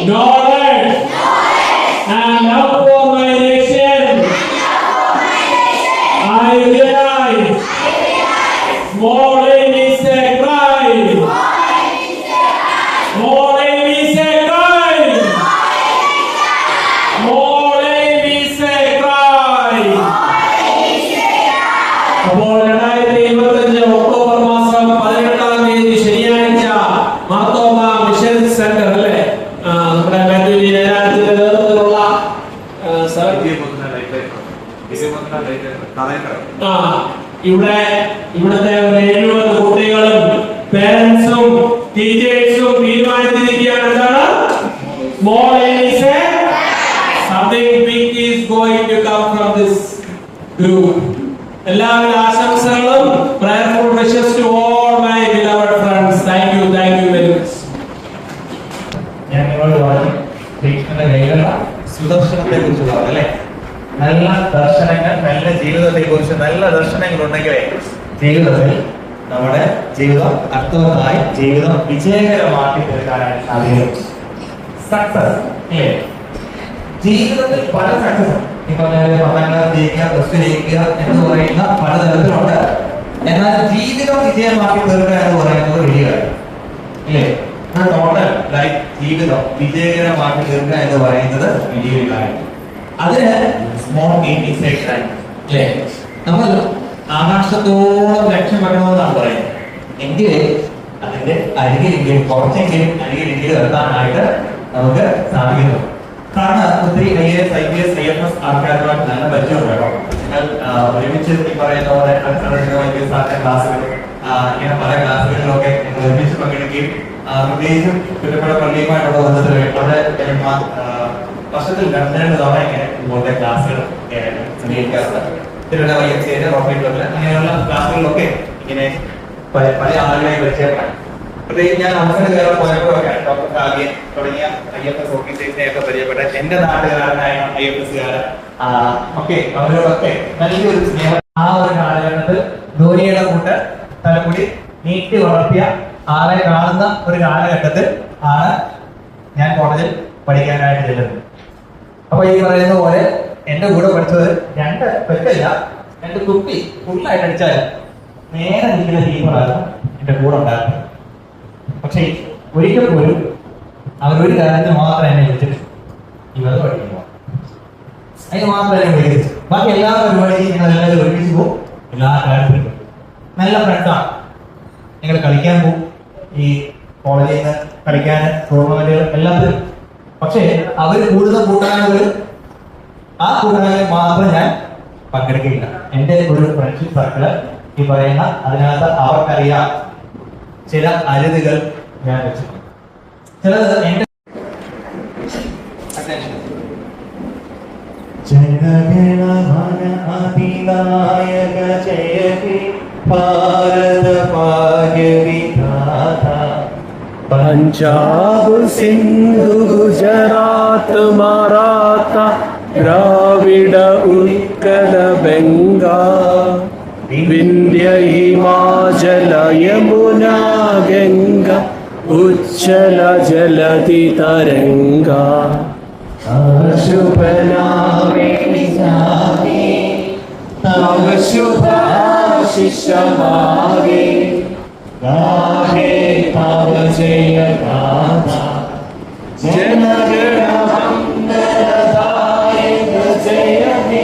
knowledge, and love for my nation, I realize small aim is a crime. Small aim is a crime. Small aim is a crime. അപ്പോൾ 2025 October മാസം 18-ാം തീയതി ശനിയാഴ്ച Marthoma mission centre അല്ലേ, നമ്മുടെ മാത്യുവിന്റെ നേതൃത്വത്തിലുള്ള ഇവിടുത്തെ ഒരു 70 കുട്ടികളും പേരൻസും ടീച്ചേഴ്സും തീരുമാനിച്ചിരിക്കുകയാണ്. എന്താണ്? Small aim is a something big is going to come from this group. എല്ലാവരുടെ ആശംസകളും prayerful wishes to all my beloved friends. Thank you very much. ഞാൻ നിങ്ങളോട് പറഞ്ഞു ദൈവത്തിന്റെ കയ്യിലുള്ള സുദർശനത്തെ കുറിച്ചുള്ള അല്ലേ, നല്ല ദർശനങ്ങൾ, നല്ല ജീവിതത്തെ കുറിച്ച് നല്ല ദർശനങ്ങൾ ഉണ്ടെങ്കിലേ ജീവിതത്തിൽ നമ്മുടെ ജീവിതം അർത്ഥവത്തായി ജീവിതം വിജയകരമാക്കി തീർക്കാനായിട്ട് സാധിക്കും. സക്സസ് അല്ലേ, ജീവിതത്തിൽ പല സക്സസ് ഇപ്പൊ 10ാം ക്ലാസ് ജയിക്കുക, പ്ലസ് 2 ജയിക്കുക എന്ന് പറയുന്ന പല തരത്തിലുണ്ട്. എന്നാൽ ജീവിതം വിജയമാക്കി തീർക്കുക എന്ന് പറയുന്നത് വലിയ കാര്യം ഇല്ലേ. ടോട്ടൽ ലൈഫ് ജീവിതം വിജയകരമാക്കി തീർക്കുക എന്ന് പറയുന്നത് വലിയൊരു കാര്യം. അതിന് small aim is a crime അല്ലേ. നമ്മൾ ആകാശത്തോളം ലക്ഷ്യം വെക്കണമെന്നാണ് പറയുന്നത്. എങ്കിൽ അതിന്റെ അരികിലെങ്കിലും കുറച്ചെങ്കിലും അരികിലെങ്കിലും എത്താനായിട്ട് നമുക്ക് സാധിക്കുന്നു. കാരണം ഒത്തിരി IAS, IPS, IFS ആൾക്കാരുമായിട്ട് നല്ല പരിചയമുണ്ട് കേട്ടോ. നിങ്ങൾ ഒരുമിച്ച് ഈ പറയുന്ന പോലെ ക്ലാസ്സുകൾ ഇങ്ങനെ പല ക്ലാസ്സുകളിലൊക്കെ നിങ്ങൾ ഒരുമിച്ച് പങ്കെടുക്കുകയും പ്രത്യേകിച്ചും കുറ്റപ്പുഴ പള്ളിയുമായിട്ടുള്ള ബന്ധത്തിൽ വളരെ വർഷത്തിൽ 2 തവണ ഇങ്ങനെ ഇതുപോലത്തെ ക്ലാസ്സുകൾ സമീപിക്കാറുണ്ട്. തിരുവല്ല YMCA, റോക്കറ്റ് ക്ലബിൽ അങ്ങനെയുള്ള ക്ലാസ്സുകളിലൊക്കെ ഇങ്ങനെ പല ആളുകളെയും പരിചയപ്പെടാൻ. പ്രത്യേകിച്ച് ഞാൻ അവസരം കയറാൻ പോയപ്പോഴൊക്കെ ഡോക്ടർ കാവ്യൻ തുടങ്ങിയ IFS ഓഫീസേഴ്സിനെയൊക്കെ പരിചയപ്പെട്ട എന്റെ നാട്ടുകാരനായ IFSകാരൻ ഒക്കെ അവരോടൊക്കെ നല്ലൊരു സ്നേഹം. ആ ഒരു കാലഘട്ടത്തിൽ ധോനിയുടെ കൂട്ട് തലമുടി നീട്ടി വളർത്തിയ ആളെ കാണുന്ന ഒരു കാലഘട്ടത്തിൽ ആണ് ഞാൻ കോളേജിൽ പഠിക്കാനായിട്ട് ചെല്ലുന്നത്. അപ്പൊ ഈ പറയുന്ന പോലെ എന്റെ കൂടെ പഠിച്ചത് 2 പെറ്റല്ല 2 കുപ്പി ഫുള്ളായിട്ട് അടിച്ചാൽ നേരെ നിൽക്കുന്ന ടീമുകളായിരുന്നു എന്റെ കൂടെ ഉണ്ടായിരുന്നു. പക്ഷെ ഒരിക്കൽ പോലും അവരൊരു കാര്യത്തിന് മാത്രം എന്നെ വിളിച്ചിട്ട് 20 പഠിക്കുമ്പോൾ അതിന് മാത്രമേ വിളിച്ചു. ബാക്കി എല്ലാ പരിപാടിയും ഞങ്ങൾ എല്ലാവരും ഒരുമിച്ച് പോകും, എല്ലാ കാര്യത്തിലും നല്ല ഫ്രണ്ടാണ്. ഞങ്ങൾ കളിക്കാൻ പോകും, ഈ കോളേജിൽ നിന്ന് കളിക്കാൻ ടൂർണമെന്റുകൾ എല്ലാത്തിലും. പക്ഷേ അവർ കൂടുതൽ കൂട്ടാനുകൾ ആ കൂട്ടാനിൽ മാത്രം ഞാൻ പങ്കെടുക്കില്ല. എൻ്റെ ഒരു ഫ്രണ്ട്ഷിപ്പ് സർക്കിള് ഈ പറയുന്ന അതിനകത്ത് അവർക്കറിയാം ചില അരുതുകൾ ഞാൻ വെച്ചിട്ടുണ്ട്. ചിലത് എൻ്റെ ജനഗണമന അതിനായക ജയ ഹേ ഭാരത ഭാഗ്യ വിധാത പഞ്ചാബ് സിന്ധു ഗുജറാത്ത് മറാത്ത ദ്രാവിഡ ഉത്കല ബംഗ വിന്ധ്യ ഹിമാചല യമുന ഗംഗ ഉജ്ജല ജലധി തരംഗ ശുഭ നാമേ ജാതേ തവ ശുഭാശിഷ മാഗേ गाहे तव जय गाथा जनगण मंगलदायक जय हे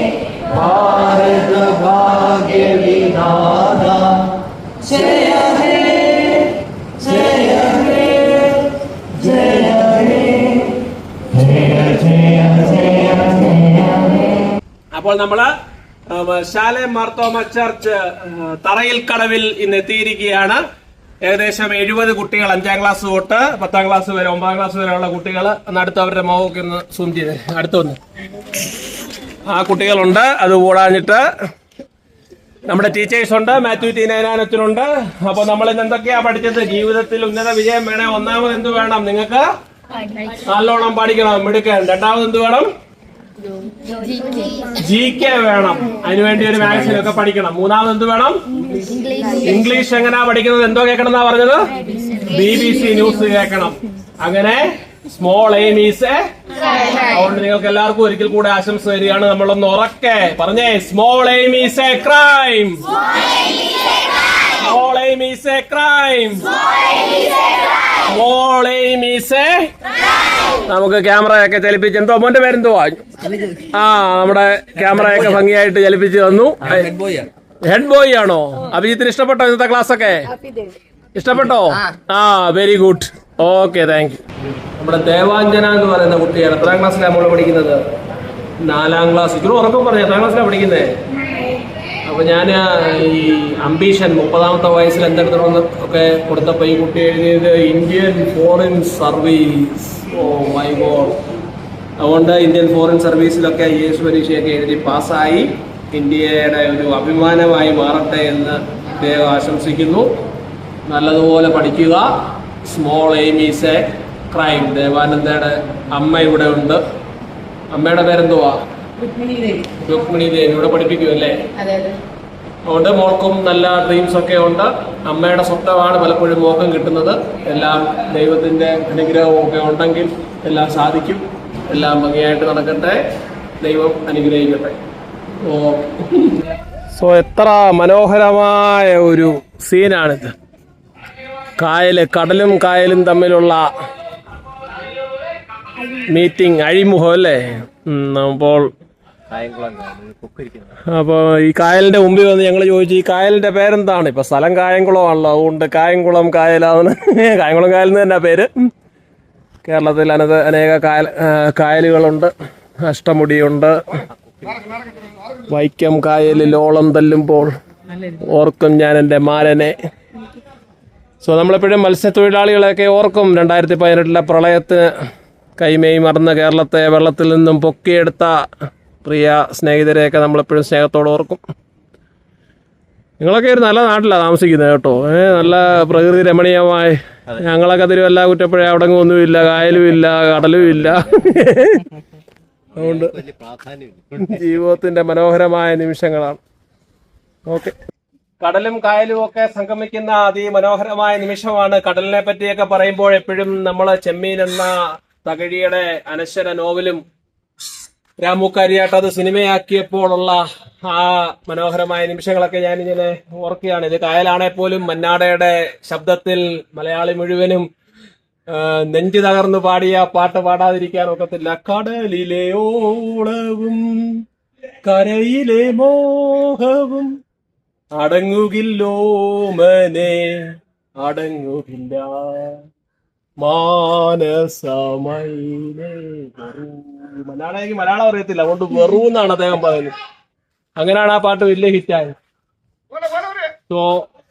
भारत भाग्य विधाता जय हे जय हे जय हे जय जय जय जय. അപ്പോൾ നമ്മള് ശാലേം മാർത്തോമ ചർച്ച് തറയിൽ കടവിൽ ഇന്ന് എത്തിയിരിക്കുകയാണ്. ഏകദേശം 70 കുട്ടികൾ 5ാം ക്ലാസ് തൊട്ട് 10ാം ക്ലാസ് വരെ 9ാം ക്ലാസ് വരെയുള്ള കുട്ടികൾ. അടുത്ത് അവരുടെ മുഖമൊക്കെ ഒന്ന് സൂം ചെയ്ത് അടുത്ത് വന്ന് ആ കുട്ടികളുണ്ട്. അത് കൂടാഞ്ഞിട്ട് നമ്മുടെ ടീച്ചേഴ്സ് ഉണ്ട്, മാത്യു ടീനാനത്തിനുണ്ട്. അപ്പൊ നമ്മൾ ഇന്ന് എന്തൊക്കെയാ പഠിച്ചത്? ജീവിതത്തിൽ ഉന്നത വിജയം വേണേ ഒന്നാമത് എന്ത് വേണം? നിങ്ങൾക്ക് നല്ലോണം പഠിക്കണം, മിടുക്കൻ. രണ്ടാമത് എന്ത് വേണം? GK വേണം. അതിനുവേണ്ടി ഒരു മാത്സിനൊക്കെ പഠിക്കണം. മൂന്നാമത് എന്ത് വേണം? ഇംഗ്ലീഷ് എങ്ങനെയാ പഠിക്കുന്നത്? എന്തോ കേൾക്കണം എന്നാ പറഞ്ഞത്? BBC ന്യൂസ് കേൾക്കണം. അങ്ങനെ സ്മോൾ എയിം ഈസ് എ. അതുകൊണ്ട് നിങ്ങൾക്ക് എല്ലാവർക്കും ഒരിക്കൽ കൂടെ ആശംസ വരികയാണ്. നമ്മളൊന്ന് ഉറക്കെ പറഞ്ഞേ, small aim is a crime. Small aim is a crime. Small aim is A. നമുക്ക് ക്യാമറയൊക്കെ ചലിപ്പിച്ച്, എന്തോ മോന്റെ പേരെന്തോ നമ്മുടെ ക്യാമറയൊക്കെ ഭംഗിയായിട്ട് ചലിപ്പിച്ച് തന്നു. ഹെഡ് ബോയ് ആണോ? അഭിജിത്തിന് ഇഷ്ടപ്പെട്ടോ ഇന്നത്തെ ക്ലാസ് ഒക്കെ? ഇഷ്ടപ്പെട്ടോ? Very good. Okay, thank you. നമ്മുടെ ദേവാഞ്ജന എന്ന് പറയുന്ന കുട്ടിയാണ്. എത്രാം ക്ലാസ്സിലാണ് നമ്മൾ പഠിക്കുന്നത്? 4ാം ക്ലാസ്. ഇത്ര ഉറക്കം പറഞ്ഞു, എത്രാം ക്ലാസ്സിലാണ് പഠിക്കുന്നത്? അപ്പൊ ഞാൻ ഈ അംബീഷൻ 30ാമത്തെ വയസ്സിൽ എന്തെടുക്കണമെന്ന് ഒക്കെ കൊടുത്തപ്പോ ഈ കുട്ടി എഴുതിയത് Indian foreign service. Oh my god. അതുകൊണ്ട് ഇന്ത്യൻ ഫോറിൻ സർവീസിലൊക്കെ IAS പരീക്ഷയൊക്കെ എഴുതി പാസ്സായി ഇന്ത്യയുടെ ഒരു അഭിമാനമായി മാറട്ടെ എന്ന് ദൈവം ആശംസിക്കുന്നു. നല്ലതുപോലെ പഠിക്കുക. Small aim is a crime. ദേവാനന്ദയുടെ അമ്മ ഇവിടെ ഉണ്ട്. അമ്മയുടെ പേരെന്തുവാ? രുക്മിണി ദേവി. ഇവിടെ പഠിപ്പിക്കുമല്ലേ? അതുകൊണ്ട് മോൾക്കും നല്ല ഡ്രീംസ് ഒക്കെ ഉണ്ട്. അമ്മയുടെ സ്വപ്നമാണ് പലപ്പോഴും മോക്കം കിട്ടുന്നത്. എല്ലാം ദൈവത്തിന്റെ അനുഗ്രഹവും ഒക്കെ ഉണ്ടെങ്കിൽ എല്ലാം സാധിക്കും. എല്ലാം ഭംഗിയായിട്ട് നടക്കട്ടെ. ദൈവം അനുഗ്രഹിക്കട്ടെ. സോ എത്ര മനോഹരമായ ഒരു സീനാണിത്. കടലും കായലും തമ്മിലുള്ള മീറ്റിംഗ്, അഴിമുഖം അല്ലേ? അപ്പോൾ ഈ കായലിന്റെ മുമ്പിൽ വന്ന് ഞങ്ങൾ ചോദിച്ചു, ഈ കായലിന്റെ പേരെന്താണ്? ഇപ്പൊ സ്ഥലം കായംകുളമാണല്ലോ, അതുകൊണ്ട് കായംകുളം കായലാണ്. കായംകുളം കായലിന് തന്നെ പേര്. കേരളത്തിൽ അനേക കായലുകളുണ്ട്. അഷ്ടമുടിയുണ്ട്. വൈക്കം കായലിൽ ഓളം തല്ലുമ്പോൾ ഓർക്കും ഞാൻ എൻ്റെ മാരനെ. സോ നമ്മളെപ്പോഴും മത്സ്യത്തൊഴിലാളികളെയൊക്കെ ഓർക്കും. 2018 പ്രളയത്തിന് കൈമേയി മറന്ന കേരളത്തെ വെള്ളത്തിൽ നിന്നും പൊക്കിയെടുത്ത പ്രിയ സ്നേഹിതരെയൊക്കെ നമ്മളെപ്പോഴും സ്നേഹത്തോടെ ഓർക്കും. നിങ്ങളൊക്കെ ഒരു നല്ല നാട്ടിലാണ് താമസിക്കുന്നത് കേട്ടോ. നല്ല പ്രകൃതി രമണീയമായി. ഞങ്ങളൊക്കെ തിരുവല്ല കുറ്റപ്പുഴ അവിടെങ്ങും ഒന്നുമില്ല, കായലും ഇല്ല, കടലും ഇല്ല. അതുകൊണ്ട് ജീവിതത്തിന്റെ മനോഹരമായ നിമിഷങ്ങളാണ്. ഓക്കെ, കടലും കായലും ഒക്കെ സംഗമിക്കുന്ന അതിമനോഹരമായ നിമിഷമാണ്. കടലിനെ പറ്റിയൊക്കെ പറയുമ്പോൾ എപ്പോഴും നമ്മൾ ചെമ്മീൻ എന്ന തകഴിയുടെ അനശ്വര നോവലും രാമു കാര്യാട്ട് അത് സിനിമയാക്കിയപ്പോഴുള്ള ആ മനോഹരമായ നിമിഷങ്ങളൊക്കെ ഞാനിങ്ങനെ ഓർക്കുകയാണ്. ഇത് കായലാണെ പോലും മന്നാടയുടെ ശബ്ദത്തിൽ മലയാളി മുഴുവനും നെഞ്ചു തകർന്ന് പാടിയ പാട്ട് പാടാതിരിക്കാൻ ഒക്കത്തില്ല. കടലിലെ ഓളവും കരയിലെ മോഹവും അടങ്ങുകില്ലോ മനെ അടങ്ങുകില്ല മാനസമൈനേ. മലയാളം അറിയത്തില്ല, അതുകൊണ്ട് വെറു എന്നാണ് അദ്ദേഹം പറയുന്നത്. അങ്ങനെയാണ് ആ പാട്ട് വലിയ ഹിറ്റായത്. സോ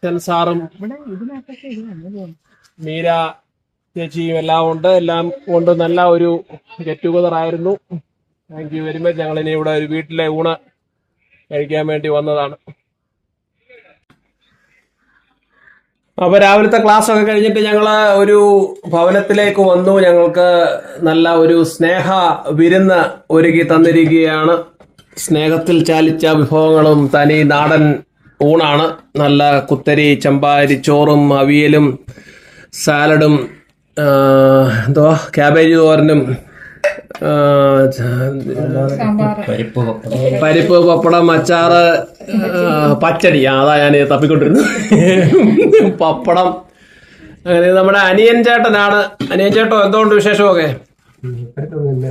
സെൻസാറും മീര ചേച്ചിയും എല്ലാം ഉണ്ട്. എല്ലാം കൊണ്ട് നല്ല ഒരു ഗെറ്റ് ടുഗദർ ആയിരുന്നു. Thank you very much. ഞങ്ങൾ ഇനി ഇവിടെ ഒരു വീട്ടിലെ ഊണ് കഴിക്കാൻ വേണ്ടി വന്നതാണ്. അപ്പൊ രാവിലത്തെ ക്ലാസ് ഒക്കെ കഴിഞ്ഞിട്ട് ഞങ്ങൾ ഒരു ഭവനത്തിലേക്ക് വന്നു. ഞങ്ങൾക്ക് നല്ല ഒരു സ്നേഹ വിരുന്ന് ഒരുക്കി തന്നിരിക്കുകയാണ്. സ്നേഹത്തിൽ ചാലിച്ച വിഭവങ്ങളും തനി നാടൻ ഊണാണ്. നല്ല കുത്തരി ചമ്പാരി ചോറും അവിയലും സാലഡും എന്തുവാ ക്യാബേജ് തോരനും പരിപ്പ് പപ്പടം അച്ചാറ് പച്ചടി, അതാ ഞാൻ തപ്പിക്കൊണ്ടിരുന്നു. പപ്പടം. അങ്ങനെ നമ്മുടെ അനിയൻ ചേട്ടനാണ്. അനിയൻ ചേട്ടോ എന്തുകൊണ്ട് വിശേഷമൊക്കെ?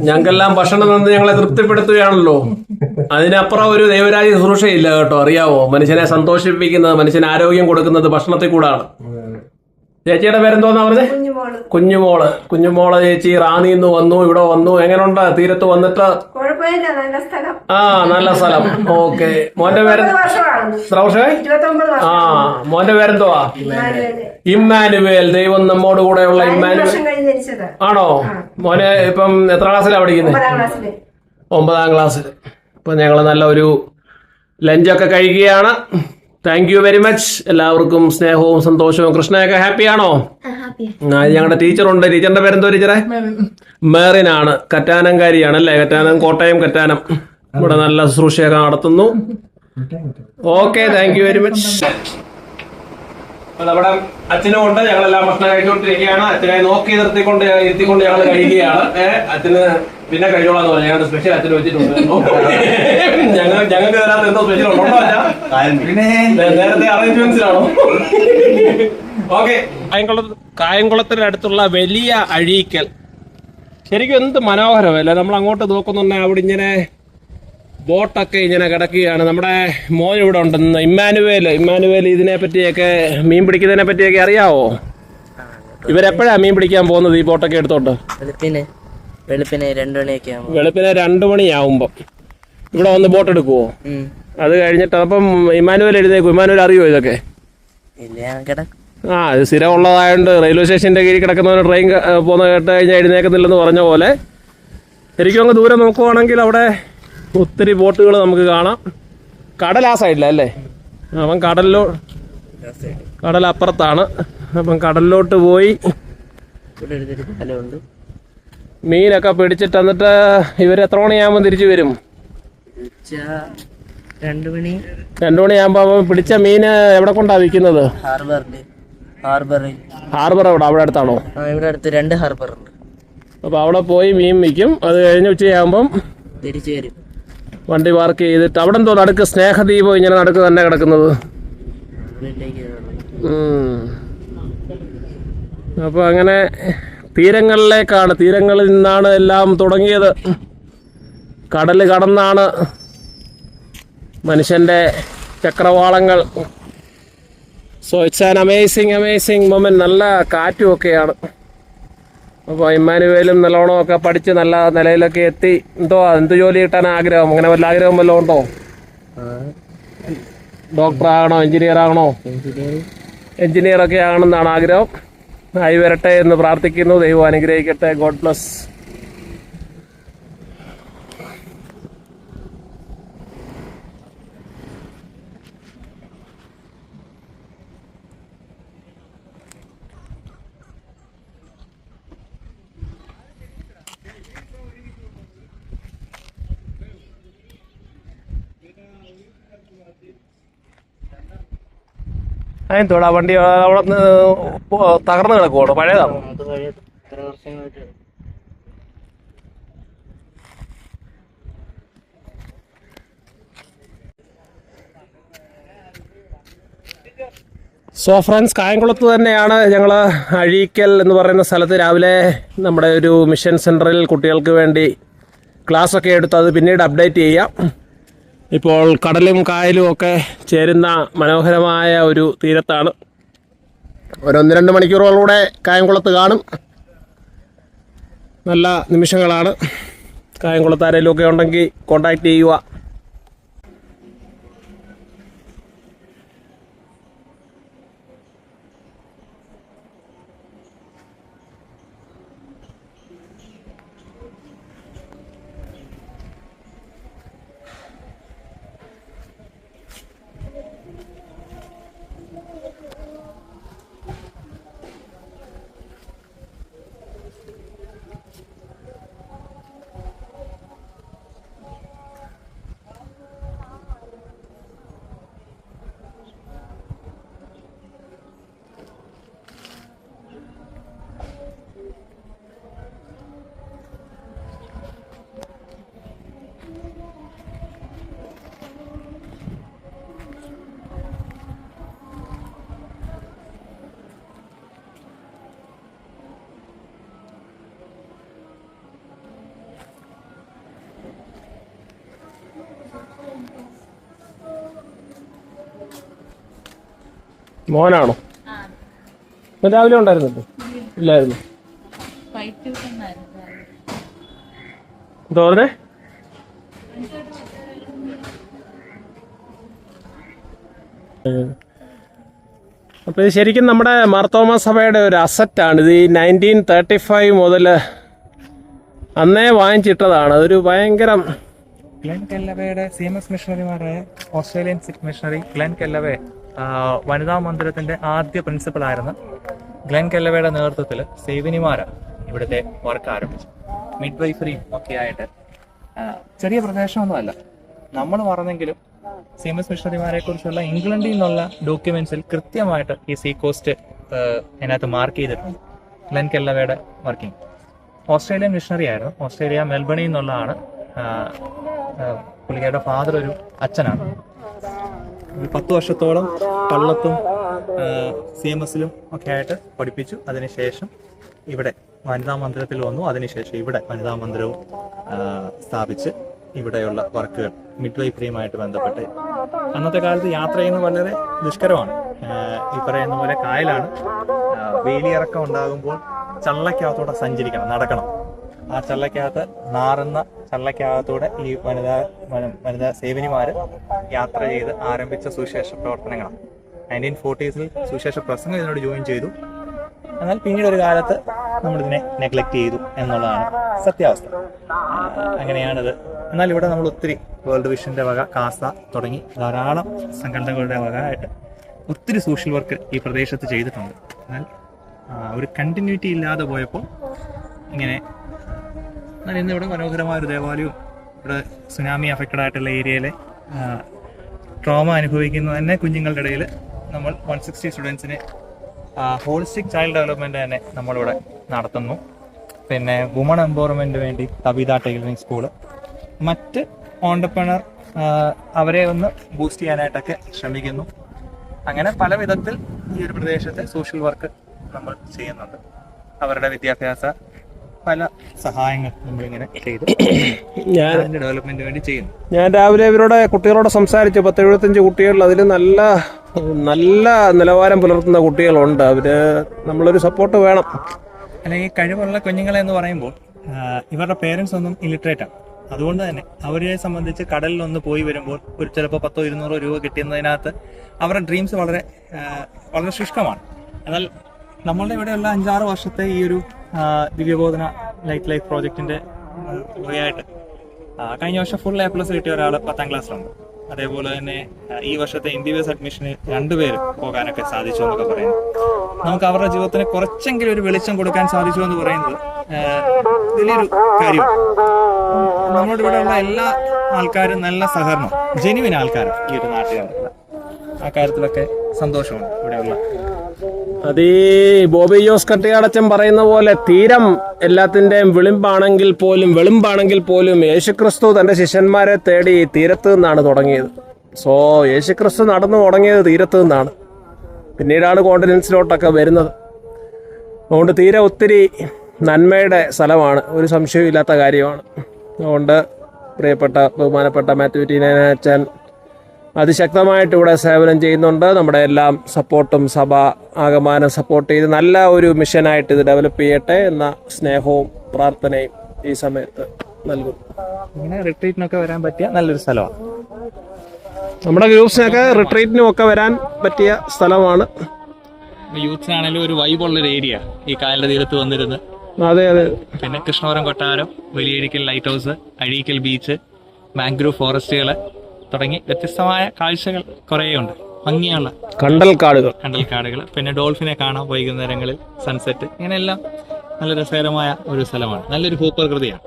ഞങ്ങൾക്കെല്ലാം ഭക്ഷണം തന്ന് ഞങ്ങളെ തൃപ്തിപ്പെടുത്തുകയാണല്ലോ. അതിനപ്പുറം ഒരു ദൈവരാജ്യ ശുശ്രൂഷയില്ല കേട്ടോ. അറിയാവോ, മനുഷ്യനെ സന്തോഷിപ്പിക്കുന്നത്, മനുഷ്യന് ആരോഗ്യം കൊടുക്കുന്നത് ഭക്ഷണത്തിൽ കൂടാണ്. ചേച്ചിയുടെ പേരെന്തോന്നാ പറഞ്ഞത്? കുഞ്ഞുമോള് ചേച്ചി റാന്നിന്ന് വന്നു, ഇവിടെ വന്നു. എങ്ങനെയുണ്ട് തീരത്ത് വന്നിട്ട്? ആ, നല്ല സ്ഥലം. ഓക്കെ. മോന്റെ പേര് എത്ര വർഷമായി? ആ, മോന്റെ പേരെന്തുവാ? ഇമ്മാനുവേൽ. ദൈവം നമ്മോട് കൂടെയുള്ള ഇമ്മാനുവേൽ ആണോ? മോനെ ഇപ്പം എത്ര ക്ലാസ്സിലാണ് പഠിക്കുന്നത്? 9ാം ക്ലാസ്സിൽ. ഇപ്പൊ ഞങ്ങള് നല്ല ഒരു ലഞ്ചൊക്കെ കഴിക്കുകയാണ്. Thank you very much. എല്ലാവർക്കും സ്നേഹവും സന്തോഷവും. കൃഷ്ണയൊക്കെ ഹാപ്പിയാണോ? ഞങ്ങളുടെ ടീച്ചറുണ്ട്. ടീച്ചറിന്റെ പേരെന്തോ ടീച്ചറെ? മേറിനാണ്. കറ്റാനംകാരിയാണ് അല്ലേ? കറ്റാനം, കോട്ടയം കറ്റാനം. ഇവിടെ നല്ല ശുശ്രൂഷയൊക്കെ നടത്തുന്നു. Okay, thank you very much. നമ്മുടെ അച്ഛനും കൊണ്ട് ഞങ്ങളെല്ലാം ഭക്ഷണം കഴിച്ചുകൊണ്ടിരിക്കുകയാണ്. അച്ഛനെ നോക്കി ഇരുത്തിക്കൊണ്ട് ഞങ്ങൾ കഴിക്കുകയാണ്. അച്ഛന് പിന്നെ കഴിച്ചോളാന്ന് പറഞ്ഞു. ഞങ്ങളുടെ സ്പെഷ്യൽ അച്ഛന് വെച്ചിട്ടുണ്ട്. ഞങ്ങൾക്ക് തരാത്ത എന്തോ സ്പെഷ്യൽ ഉണ്ടോ നേരത്തെ അറേഞ്ച്മെന്റ്സിലാണോ? ഓക്കെ. കായംകുളത്തിനടുത്തുള്ള വലിയ അഴീക്കൽ ശരിക്കും എന്ത് മനോഹരമല്ലേ. നമ്മൾ അങ്ങോട്ട് നോക്കുന്നുണ്ടെങ്കിൽ അവിടെ ഇങ്ങനെ ബോട്ടൊക്കെ ഇങ്ങനെ കിടക്കുകയാണ്. നമ്മുടെ മോൻ ഇവിടെ ഉണ്ടെന്ന് ഇമ്മാനുവേൽ ഇതിനെ പറ്റിയൊക്കെ, മീൻ പിടിക്കുന്നതിനെ പറ്റിയൊക്കെ അറിയാവോ? ഇവരെപ്പോഴാ മീൻ പിടിക്കാൻ പോകുന്നത് ഈ ബോട്ടൊക്കെ എടുത്തോണ്ട്? വെളുപ്പിനെ 2 മണിയാവുമ്പോ ഇവിടെ വന്ന് ബോട്ട് എടുക്കുവോ? അത് കഴിഞ്ഞിട്ട് അപ്പം ഇമ്മാനുവേൽ എഴുന്നേക്കും. ഇമ്മാനുവേൽ അറിയോ ഇതൊക്കെ? ആ, ഇത് സ്ഥിരം ഉള്ളതായോണ്ട് റെയിൽവേ സ്റ്റേഷന്റെ കീഴിൽ കിടക്കുന്നവന് ട്രെയിൻ പോകുന്ന കേട്ട് കഴിഞ്ഞാൽ എഴുന്നേക്കുന്നില്ലെന്ന് പറഞ്ഞ പോലെ ശരിക്കും അങ്ങ് ദൂരെ നോക്കുവാണെങ്കിൽ അവിടെ ഒത്തിരി ബോട്ടുകൾ നമുക്ക് കാണാം. കടൽ ആ സൈഡിലല്ലേ? അപ്പം കടൽ അപ്പുറത്താണ്. അപ്പം കടലിലോട്ട് പോയി മീനൊക്കെ പിടിച്ചിട്ട് എന്നിട്ട് ഇവർ എത്ര മണിയാകുമ്പോൾ തിരിച്ചു വരും? 2 മണിയാകുമ്പോൾ പിടിച്ച മീന് എവിടെ കൊണ്ടാ വിൽക്കുന്നത്? ഹാർബർ എവിടെ? അവിടെ അടുത്താണോ? ഇവിടെ അടുത്ത് 2 ഹാർബർ ഉണ്ട്. അപ്പൊ അവിടെ പോയി മീൻ വിൽക്കും. അത് കഴിഞ്ഞ് ഉച്ചയാകുമ്പം തിരിച്ചു വരും. വണ്ടി പാർക്ക് ചെയ്തിട്ട് അവിടെ എന്തോ നടുക്ക് സ്നേഹദീപം ഇങ്ങനെ നടുക്ക് തന്നെ കിടക്കുന്നത്. അപ്പൊ അങ്ങനെ തീരങ്ങളിലേക്കാണ്, തീരങ്ങളിൽ നിന്നാണ് എല്ലാം തുടങ്ങിയത്. കടല് കടന്നാണ് മനുഷ്യന്റെ ചക്രവാളങ്ങൾ. So it's an amazing moment. നല്ല കാറ്റും ഒക്കെയാണ്. അപ്പോൾ ഇമ്മാനുവേലും നല്ലോണമൊക്കെ പഠിച്ച് നല്ല നിലയിലൊക്കെ എത്തി. എന്ത് ജോലി കിട്ടാൻ ആഗ്രഹം? അങ്ങനെ വല്ല ആഗ്രഹം വല്ലതും ഉണ്ടോ? ഡോക്ടർ ആകണോ? എഞ്ചിനീയർ ആകണോ? എഞ്ചിനീയറൊക്കെ ആകണമെന്നാണ് ആഗ്രഹം. ആയി വരട്ടെ എന്ന് പ്രാർത്ഥിക്കുന്നു. ദൈവം അനുഗ്രഹിക്കട്ടെ. God bless. അതിനോടാ വണ്ടി അവിടെ തകർന്നു കിടക്കുവാണോ? പഴയതാണോ? സോ ഫ്രണ്ട്സ്, കായംകുളത്ത് തന്നെയാണ് ഞങ്ങൾ അഴീക്കൽ എന്ന് പറയുന്ന സ്ഥലത്ത് രാവിലെ നമ്മുടെ ഒരു മിഷൻ സെൻറ്ററിൽ കുട്ടികൾക്ക് വേണ്ടി ക്ലാസ്സൊക്കെ എടുത്ത് അത് പിന്നീട് അപ്ഡേറ്റ് ചെയ്യാം. ഇപ്പോൾ കടലും കായലും ഒക്കെ ചേരുന്ന മനോഹരമായ ഒരു തീരത്താണ്. ഒരു 1-2 മണിക്കൂറുകളിലൂടെ കായംകുളത്ത് കാണും. നല്ല നിമിഷങ്ങളാണ്. കായംകുളത്ത് ആരെങ്കിലും ഒക്കെ ഉണ്ടെങ്കിൽ കോൺടാക്റ്റ് ചെയ്യുക. മോനാണോ? രാവിലെ ഉണ്ടായിരുന്നല്ലോ? ഇല്ലായിരുന്നു. തോന്നേ അപ്പോൾ ഇത് ശരിക്കും നമ്മുടെ മാർത്തോമാ സഭയുടെ ഒരു അസറ്റാണ്. ഇത് ഈ 1935 മുതൽ അന്നേ വാങ്ങിച്ചിട്ടതാണ്. അതൊരു ഭയങ്കര ഗ്ലെൻ കെല്ലവയുടെ CMS മിഷണറിമാരായ ഓസ്ട്രേലിയൻ സിഖ് മിഷണറി ഗ്ലെൻ കെല്ലവെ വനിതാ മന്ദിരത്തിന്റെ ആദ്യ പ്രിൻസിപ്പൽ ആയിരുന്ന ഗ്ലെൻ കെല്ലവയുടെ നേതൃത്വത്തിൽ സേവിനിമാര് ഇവിടുത്തെ വർക്ക് ആരംഭിച്ചു. മിഡ് വൈഫറിയും ഒക്കെ ആയിട്ട് ചെറിയ പ്രദേശമൊന്നുമല്ല. നമ്മൾ പറഞ്ഞെങ്കിലും CMS മിഷണറിമാരെ കുറിച്ചുള്ള ഇംഗ്ലണ്ടിൽ നിന്നുള്ള ഡോക്യുമെന്റ്സിൽ കൃത്യമായിട്ട് ഈ സീ കോസ്റ്റ് അതിനകത്ത് മാർക്ക് ചെയ്തിട്ടുണ്ട്. ഗ്ലെൻ കെല്ലവയുടെ വർക്കിംഗ് ഓസ്ട്രേലിയൻ മിഷണറി ആയിരുന്നു. ഓസ്ട്രേലിയ മെൽബണിൽ നിന്നുള്ളതാണ്. പുള്ളിക്കാരുടെ ഫാദർ ഒരു അച്ഛനാണ്. 10 വർഷത്തോളം പള്ളത്തും CMSലും ഒക്കെ ആയിട്ട് പഠിപ്പിച്ചു. അതിനുശേഷം ഇവിടെ വനിതാ മന്ദിരത്തിൽ വന്നു. അതിനുശേഷം ഇവിടെ വനിതാ മന്ദിരവും സ്ഥാപിച്ച് ഇവിടെയുള്ള വർക്കുകൾ മിഡ്വൈഫറിയുമായിട്ട് ബന്ധപ്പെട്ട് അന്നത്തെ കാലത്ത് യാത്ര ചെയ്യുന്നത് വളരെ ദുഷ്കരമാണ്. ഈ പറയുന്ന പോലെ കായലാണ്. വേലിയിറക്കം ഉണ്ടാകുമ്പോൾ ചള്ളക്കകത്തൂടെ സഞ്ചരിക്കണം, നടക്കണം. ആ ചള്ളക്കകത്ത് നാറുന്ന ചള്ളക്കകത്തൂടെ ഈ വനിതാ സേവനിമാര് യാത്ര ചെയ്ത് ആരംഭിച്ച സുവിശേഷ പ്രവർത്തനങ്ങളാണ്. 1940s സുവിശേഷ പ്രസംഗം ഇതിനോട് ജോയിൻ ചെയ്തു. എന്നാൽ പിന്നീട് ഒരു കാലത്ത് നമ്മളിതിനെ നെഗ്ലക്ട് ചെയ്തു എന്നുള്ളതാണ് സത്യാവസ്ഥ. അങ്ങനെയാണിത്. എന്നാൽ ഇവിടെ നമ്മൾ ഒത്തിരി വേൾഡ് വിഷന്റെ വക, കാസ തുടങ്ങി ധാരാളം സംഘടനകളുടെ വക ആയിട്ട് ഒത്തിരി സോഷ്യൽ വർക്ക് ഈ പ്രദേശത്ത് ചെയ്തിട്ടുണ്ട്. എന്നാൽ ഒരു കണ്ടിന്യൂറ്റി ഇല്ലാതെ പോയപ്പോൾ ഇങ്ങനെ. എന്നാൽ ഇന്നിവിടെ മനോഹരമായ ഒരു ദേവാലയവും ഇവിടെ സുനാമി അഫക്റ്റഡ് ആയിട്ടുള്ള ഏരിയയിലെ ട്രോമ അനുഭവിക്കുന്ന തന്നെ കുഞ്ഞുങ്ങളുടെ ഇടയിൽ നമ്മൾ 160 സ്റ്റുഡൻസിനെ ഹോളിസ്റ്റിക് ചൈൽഡ് ഡെവലപ്മെന്റ് തന്നെ നമ്മളിവിടെ നടത്തുന്നു. പിന്നെ വുമൺ എംപവർമെന്റിന് വേണ്ടി തബീത ടൈലറിംഗ് സ്കൂള്, മറ്റ് ഓണ്ടർപ്രണർ അവരെ ഒന്ന് ബൂസ്റ്റ് ചെയ്യാനായിട്ടൊക്കെ ശ്രമിക്കുന്നു. അങ്ങനെ പല വിധത്തിൽ ഈ ഒരു പ്രദേശത്തെ സോഷ്യൽ വർക്ക് നമ്മൾ ചെയ്യുന്നുണ്ട്. അവരുടെ വിദ്യാഭ്യാസ പല സഹായങ്ങൾ നമ്മളിങ്ങനെ ചെയ്ത് അതിന്റെ ഡെവലപ്മെന്റിന് വേണ്ടി ചെയ്യുന്നു. ഞാൻ രാവിലെ ഇവരുടെ കുട്ടികളോട് സംസാരിച്ചു. 10-75 കുട്ടികൾ, അതിൽ നല്ല നല്ല നിലവാരം പുലർത്തുന്ന കുട്ടികളുണ്ട്. അവര് നമ്മളൊരു സപ്പോർട്ട് വേണം. അല്ലെങ്കിൽ കഴിവുള്ള കുഞ്ഞുങ്ങളെ എന്ന് പറയുമ്പോൾ ഇവരുടെ പേരൻസ് ഒന്നും ഇല്ലിറ്ററേറ്റ് ആണ്. അതുകൊണ്ട് തന്നെ അവരെ സംബന്ധിച്ച് കടലിലൊന്ന് പോയി വരുമ്പോൾ ഒരു ചിലപ്പോൾ 100-200 രൂപ കിട്ടുന്നതിനകത്ത് അവരുടെ ഡ്രീംസ് വളരെ വളരെ ശുഷ്കമാണ്. എന്നാൽ നമ്മളുടെ ഇവിടെയുള്ള 5-6 വർഷത്തെ ഈ ഒരു ദിവ്യബോധന ലൈഫ് പ്രോജക്റ്റിന്റെ വകയായിട്ട് കഴിഞ്ഞ വർഷം ഫുൾ A+ കിട്ടിയ ഒരാൾ 10ാം ക്ലാസ്സിലുണ്ട്. അതേപോലെ തന്നെ ഈ വർഷത്തെ MBBS അഡ്മിഷന് 2 പേര് പോകാനൊക്കെ സാധിച്ചു എന്നൊക്കെ പറയുന്നു. നമുക്ക് അവരുടെ ജീവിതത്തിന് കുറച്ചെങ്കിലും ഒരു വെളിച്ചം കൊടുക്കാൻ സാധിച്ചു എന്ന് പറയുന്നത് വലിയൊരു കാര്യമാണ്. നമ്മളോട് ഇവിടെയുള്ള എല്ലാ ആൾക്കാരും നല്ല സഹകരണം, ജെനുവിൻ ആൾക്കാരും ഈ ഒരു നാട്ടുകാരുള്ള ആ കാര്യത്തിലൊക്കെ സന്തോഷമാണ് ഇവിടെയുള്ള. അത് ഈ ബോബി ജോസ് കട്ടിയാടച്ചൻ പറയുന്ന പോലെ തീരം എല്ലാത്തിൻ്റെയും വെളിമ്പാണെങ്കിൽ പോലും യേശുക്രിസ്തു തൻ്റെ ശിഷ്യന്മാരെ തേടി തീരത്ത് നിന്നാണ് തുടങ്ങിയത്. സോ യേശുക്രിസ്തു നടന്നു തുടങ്ങിയത് തീരത്ത് നിന്നാണ്. പിന്നീടാണ് കോണ്ടിനെൻസിലോട്ടൊക്കെ വരുന്നത്. അതുകൊണ്ട് തീരെ ഒത്തിരി നന്മയുടെ സ്ഥലമാണ്, ഒരു സംശയവും ഇല്ലാത്ത കാര്യമാണ്. അതുകൊണ്ട് പ്രിയപ്പെട്ട ബഹുമാനപ്പെട്ട മാത്യു ടി അച്ഛൻ അതിശക്തമായിട്ട് ഇവിടെ സേവനം ചെയ്യുന്നുണ്ട്. നമ്മുടെ എല്ലാം സപ്പോർട്ടും സഭ ആകമാനം സപ്പോർട്ട് ചെയ്ത് നല്ല ഒരു മിഷനായിട്ട് ഇത് ഡെവലപ്പ് ചെയ്യട്ടെ എന്ന സ്നേഹവും പ്രാർത്ഥനയും ഈ സമയത്ത് നൽകും. ഇങ്ങനെ റിട്രീറ്റിനൊക്കെ വരാൻ പറ്റിയ നല്ലൊരു സ്ഥലമാണ്. നമ്മുടെ ഗ്രൂപ്പ്സിനൊക്കെ റിട്രീറ്റിനും ഒക്കെ വരാൻ പറ്റിയ സ്ഥലമാണ്. യൂത്ത്സിനാണെങ്കിലും ഒരു വൈബുള്ളൊരു ഏരിയ ഈ കായലിന്റെ തീരത്ത് വന്നിരുന്ന്. അതെ അതെ. പിന്നെ കൃഷ്ണപുരം കൊട്ടാരം, Valiyazhikkal lighthouse, Azhikkal beach, mangrove ഫോറസ്റ്റുകൾ തുടങ്ങി വ്യത്യസ്തമായ കാഴ്ചകൾ കുറേയുണ്ട്. ഭംഗിയുള്ള കണ്ടൽക്കാടുകൾ, പിന്നെ ഡോൾഫിനെ കാണാം വൈകുന്നേരങ്ങളിൽ, സൺസെറ്റ്, ഇങ്ങനെയെല്ലാം നല്ല രസകരമായ ഒരു സ്ഥലമാണ്. നല്ലൊരു ഭൂപ്രകൃതിയാണ്.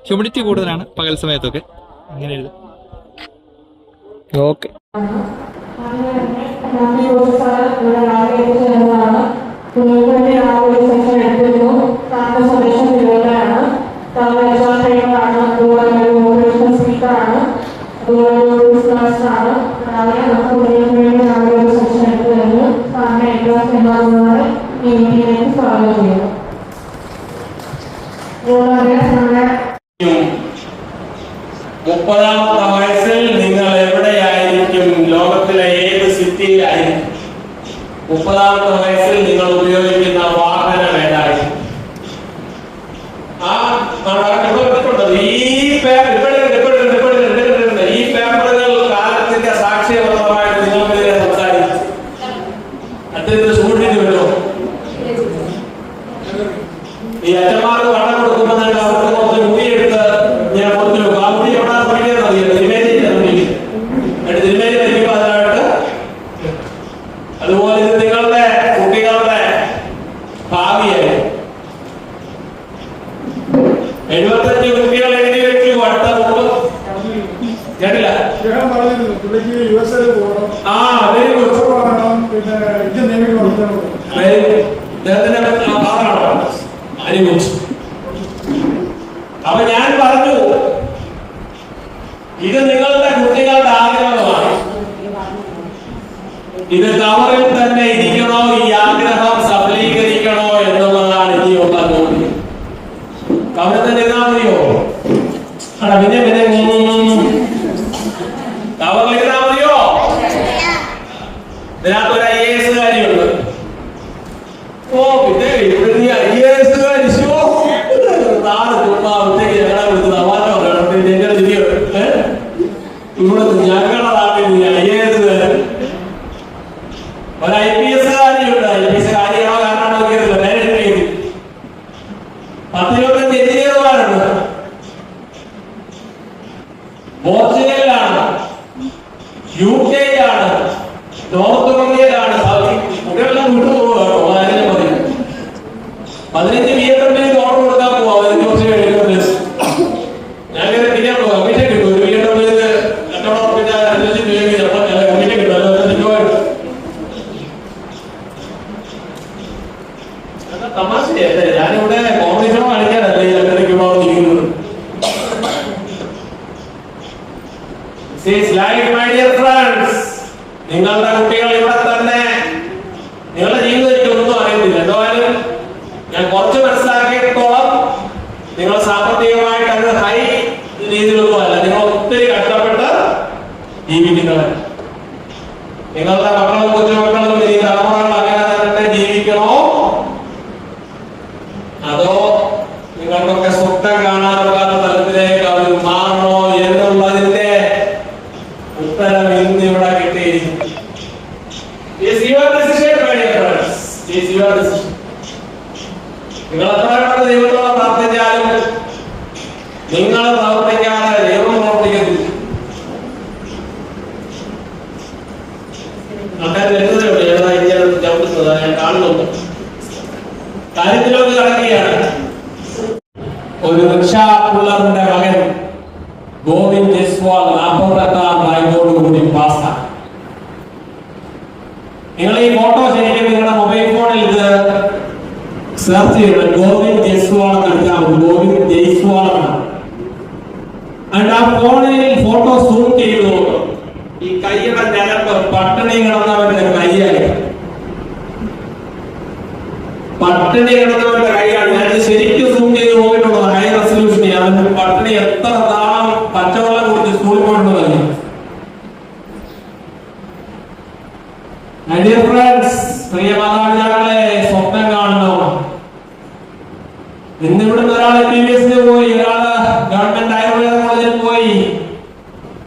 ഹ്യൂമിഡിറ്റി കൂടുതലാണ് പകൽ സമയത്തൊക്കെ. ഇങ്ങനെ എഴുതും. ഓക്കെ. മുപ്പതാമത്തെ വയസ്സിൽ നിങ്ങൾ എവിടെയായിരിക്കും? ലോകത്തിലെ ഏത് സിറ്റിയിലായിരിക്കും? 30ാമത്തെ വയസ്സിൽ നിങ്ങൾ ഉപയോഗിക്കുന്ന വാഹനം ഏതായിരിക്കും? ഈ പേപ്പറുകൾ കാലത്തിന്റെ സാക്ഷ്യപത്രമായിട്ട് നിങ്ങൾക്കെതിരെ സംസാരിച്ചു. അദ്ദേഹത്തിന് സൂക്ഷിച്ചു വരുമോ? ഈ അച്ഛന്മാർക്ക് വണ്ണം കൊടുക്കുമ്പോൾ തന്നെ അവർക്ക് കുറച്ച് മുടിയെടുത്ത് ഞാൻ കുറച്ച് ആ മുടി എവിടെ പഠിക്കുന്നത് അറിയില്ല. തിരുമേനി തിരുമേനി ധരിക്കുമ്പോൾ അതിനായിട്ട്. അതുപോലെ ഇത് നിങ്ങളുടെ കുട്ടികളുടെ ഭാവിയായി. 75 കുട്ടികൾ എഴുതി വെച്ചു. അടുത്ത 30 കേട്ടില്ല. ആ വെരി ഗുഡ്. അപ്പൊ ഞാൻ പറഞ്ഞു, ഇത് നിങ്ങളുടെ കുട്ടികളുടെ ആഗ്രഹമാണ്. ഇത് കവറിൽ തന്നെ ഇരിക്കണോ, ഈ ആഗ്രഹം സഫലീകരിക്കണോ എന്നുള്ളതാണ് ഇനിയുള്ള ചോദ്യം. കവറിൽ തന്നെ ഇരുന്നാ മതിയോ? പിന്നെ കവറിൽ ഇരുന്നാ മതിയോ? ഇതിനകത്തൊരു IAS കാരിയുണ്ട്. ഓ പിന്നെ ഇവിടുന്ന് IAS കാരി നാളെ ചുമ്മാ ഉച്ചയ്ക്ക് ഞങ്ങളെ വിളിച്ച് സമാധാനം പറയണം. ഞങ്ങളുടെ തിരികെ ഇവിടെ ഞങ്ങളുടെ നാട്ടിൽ IAS കാരൻ ഒരു IPS കാരിയുണ്ട്. IPS കാര്യമാണോ കാരണമാണോ നോക്കിയതില്ല. നേരെ 10-25 എഞ്ചിനീയർമാരുണ്ട്. പോർച്ചുഗലിലാണ്, UK നോർത്ത് കൊറിയയിലാണ്. കുട്ടികളെല്ലാം വിട്ടുപോകുകയാണോ? അതിനെ പറയും 15 BMW ഓർഡർ കൊടുക്കാൻ പോവാം. 15 വർഷം കഴിഞ്ഞിട്ട് ഞാൻ തിരിയാൻ പോകാം. കമ്മീഷൻ കിട്ടും. ഒരു BMW കച്ചവടം പിന്നെ കമ്മീഷൻ കിട്ടും. തമാശയല്ലേ? ഞാനിവിടെ കോമ്പറ്റീഷൻ കളിക്കാനല്ലേ ഈ ലണ്ടനിലേക്ക് ഇരിക്കുന്നത്. നിങ്ങളുടെ കുട്ടികൾ ഇവിടെ തന്നെ, നിങ്ങളുടെ ജീവിതത്തിൽ ഒന്നും അറിയത്തില്ല. എന്തായാലും ഞാൻ കുറച്ച് മനസ്സിലാക്കിയിടത്തോളം നിങ്ങൾ സാമ്പത്തികമായിട്ട് അത് ഹൈ രീതിയിലൊന്നും അല്ല. നിങ്ങൾ ഒത്തിരി കഷ്ടപ്പെട്ട് ജീവിക്കുന്നവർ. നിങ്ങളുടെ മക്കളും കൊച്ചുമക്കളും ഈ തലമുറകൾ അങ്ങനെ തന്നെ ജീവിക്കണോ, അതോ നിങ്ങൾക്കൊക്കെ സ്വപ്നം കാണാനുള്ള തലത്തിലേക്ക് അവർ മാറണോ എന്നുള്ളതിന്റെ ഉത്തരം ഇന്ന് ഇവിടെ കിട്ടിയിരിക്കും. നിങ്ങൾ എത്ര ദൈവത്തോളം പ്രാർത്ഥിച്ചാലും നിങ്ങൾ പ്രവർത്തിക്കാതെ ദൈവം പ്രവർത്തിക്കത്തില്ല. ചവിട്ടുന്നത് ഞാൻ കാണുന്നുണ്ട്. കാര്യത്തിലൊക്കെ കടക്കുകയാണ്. ഒരു റിക്ഷാ പുള്ളറിന്റെ മകൻ ഗോവിന്ദ് ജയ്സ്വാൾ 48ാം റാങ്കോടുകൂടി പാസ്സാണ്. നിങ്ങൾ ഈ ഫോട്ടോ ശരിക്കും നിങ്ങളുടെ മൊബൈൽ ഫോണിൽ ഇത് സെർച്ച് ചെയ്യണം. ഗോവിന്ദ് ജയ്സ്വാൾ എടുത്താൽ മതി. ഗോവിന്ദ് ജയ്സ്വാൾ ആ ഫോണിൽ ഫോട്ടോ സൂം ചെയ്തു. ഈ കൈയുടെ ഞരമ്പ് പട്ടിണി കിടന്നവരുടെ കൈയായി പട്ടിണി കിടന്നവരുടെ കൈയാണ്. ഞാൻ ശരിക്കും സൂം ചെയ്ത് നോക്കിയിട്ടുള്ളത് ഹൈ റെസൊല്യൂഷൻ. അവൻ പട്ടിണി എത്ര നാളം പച്ചവെള്ളം കുടിച്ച് സ്കൂളിൽ പോയിട്ടുള്ളതല്ല. ഡിയർ ഫ്രണ്ട്സ്, പ്രിയ മാതാപിതാക്കളെ, സ്വപ്നം കാണണം. ഇന്നിവിടുന്ന് ഒരാൾ MBBS പോയി, ഒരാള് ഗവൺമെന്റ് ആയുർവേദ കോളേജിൽ പോയി,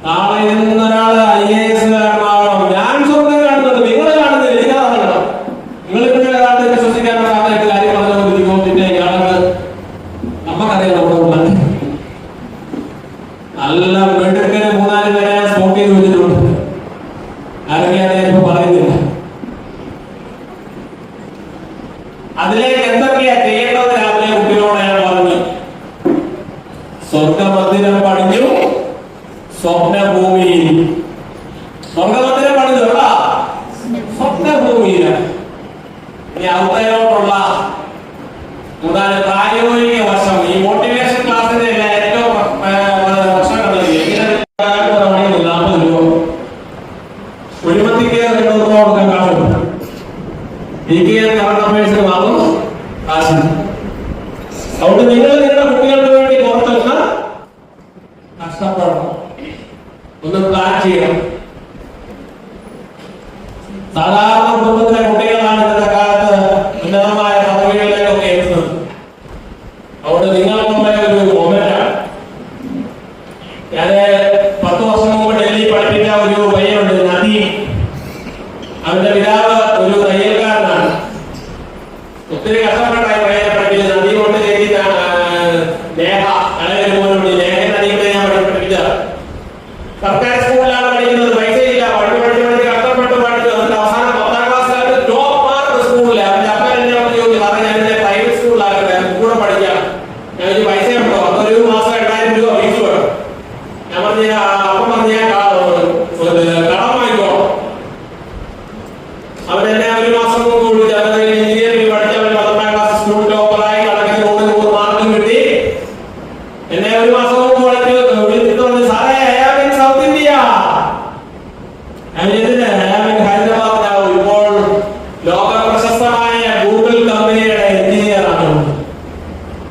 നാളെ ഇരുന്ന് ഒരാള് IAS കാരണമാകണം. ഞാൻ സ്വപ്നം കാണുന്നത് നിങ്ങൾ കാണുന്നില്ല. എനിക്കറിയണം. നിങ്ങൾ പിന്നെ ഒരാളെ വിശ്വസിക്കാനുള്ള ആളായിട്ട് കാര്യം പറഞ്ഞുകൊണ്ടിരിക്കും. പിന്നെ ഇയാൾക്ക് നമുക്കറിയാം നമ്മുടെ കൂടെ നല്ല വെടുക്കന് 3-4 പേരെ സ്പോട്ട് ചെയ്ത് വെച്ചിട്ടുണ്ട്. ആരൊക്കെയാണ് ഇപ്പൊ പറയുന്നില്ല. അതിലേക്ക് എന്തൊക്കെയാ ചെയ്യേണ്ടത് രാവിലെ കുട്ടികളോട് ഞാൻ പറഞ്ഞു. സ്വർഗമന്ദിരം പണിഞ്ഞു സ്വപ്നഭൂമിയിൽ. സ്വർഗമന്ദിരം പണിഞ്ഞു എവിടാ? സ്വപ്നഭൂമിയിലാണ്. ഇനി ഔത്തയിലോട്ടുള്ള പ്രായോഗിക വശം. ഈ മോട്ടിവേഷൻ ക്ലാസ്സിന്റെ ഏറ്റവും വശങ്ങളിൽ 40 രൂപ ഒഴിമത്തിക്ക് 200 രൂപ കൊടുക്കാൻ കാണും. കറണ്ട് അഫയേഴ്സിന് വാങ്ങും കാശ്. അതുകൊണ്ട് നിങ്ങൾ നിങ്ങളുടെ കുട്ടികൾക്ക് വേണ്ടി പുറത്തുനിന്ന് കഷ്ടപ്പെടണം. ഒന്ന് പ്ലാൻ ചെയ്യണം. സാധാരണ കുടുംബത്തിലെ കുട്ടികളാണ് ഇന്നത്തെ കാലത്ത് ഉന്നതമായ പദവികളിലേക്കൊക്കെ എത്തുന്നത്. അതുകൊണ്ട് നിങ്ങൾക്കുണ്ടായ ഒരു മൊമെന്റാണ്. ഞാൻ 10 വർഷം മുമ്പ് ഡൽഹി പഠിപ്പിച്ച ഒരു പയ്യനുണ്ട്, നദീം. അവന്റെ പിതാവ് ഒരു തയ്യൽക്കാരനാണ്. ഒത്തിരി കഷ്ടപ്പെട്ടായി പയ്യനെ പഠിപ്പിച്ചത്. നദി കൊണ്ട് ചെയ്തി നേഹ അളയൊരു പോലുണ്ട്. നേഹ നദികളെ ഞാൻ പഠിപ്പിച്ച സർക്കാർ സ്കൂളിലാണ് പഠിക്കുന്നത്. പൈസ ഇല്ല. പഠിച്ച് കഷ്ടപ്പെട്ട് പഠിച്ചു. അതിന്റെ അവസാനം 10ാം ക്ലാസ്സിലാണ് ടോപ്പ് മാർക്ക് സ്കൂളിലെ. അവന്റെ അപ്പൻ എന്നെ ചോദിച്ചു, സാറേ ഞാൻ എന്റെ പ്രൈവറ്റ് സ്കൂളിലാകട്ടെ, കൂടെ പഠിക്കാം. ഞാൻ ഒരു പൈസ ഉണ്ടോ? അതൊരു മാസം 2000 രൂപ ഫീസ് വേണം. ഞാൻ പറഞ്ഞ അപ്പം പറഞ്ഞ കടം വാങ്ങിക്കോ. അവരെന്നെ ഒരു മാസം മുമ്പ് വിളിച്ചു. അവരെ എഞ്ചിനീയറിംഗ് പഠിച്ചവൻ 10ാം ക്ലാസ് സ്കൂൾ ടോപ്പറായി. കണക്കിന് 100 മാർക്കും കിട്ടി. എന്നെ ഒരു മാസം മുമ്പ് വിളിച്ചിട്ട് പറഞ്ഞു, സാറേ I in south India. Hyderabad. ഇപ്പോൾ ലോക പ്രശസ്തമായ ഗൂഗിൾ കമ്പനിയുടെ എഞ്ചിനീയറാണ്.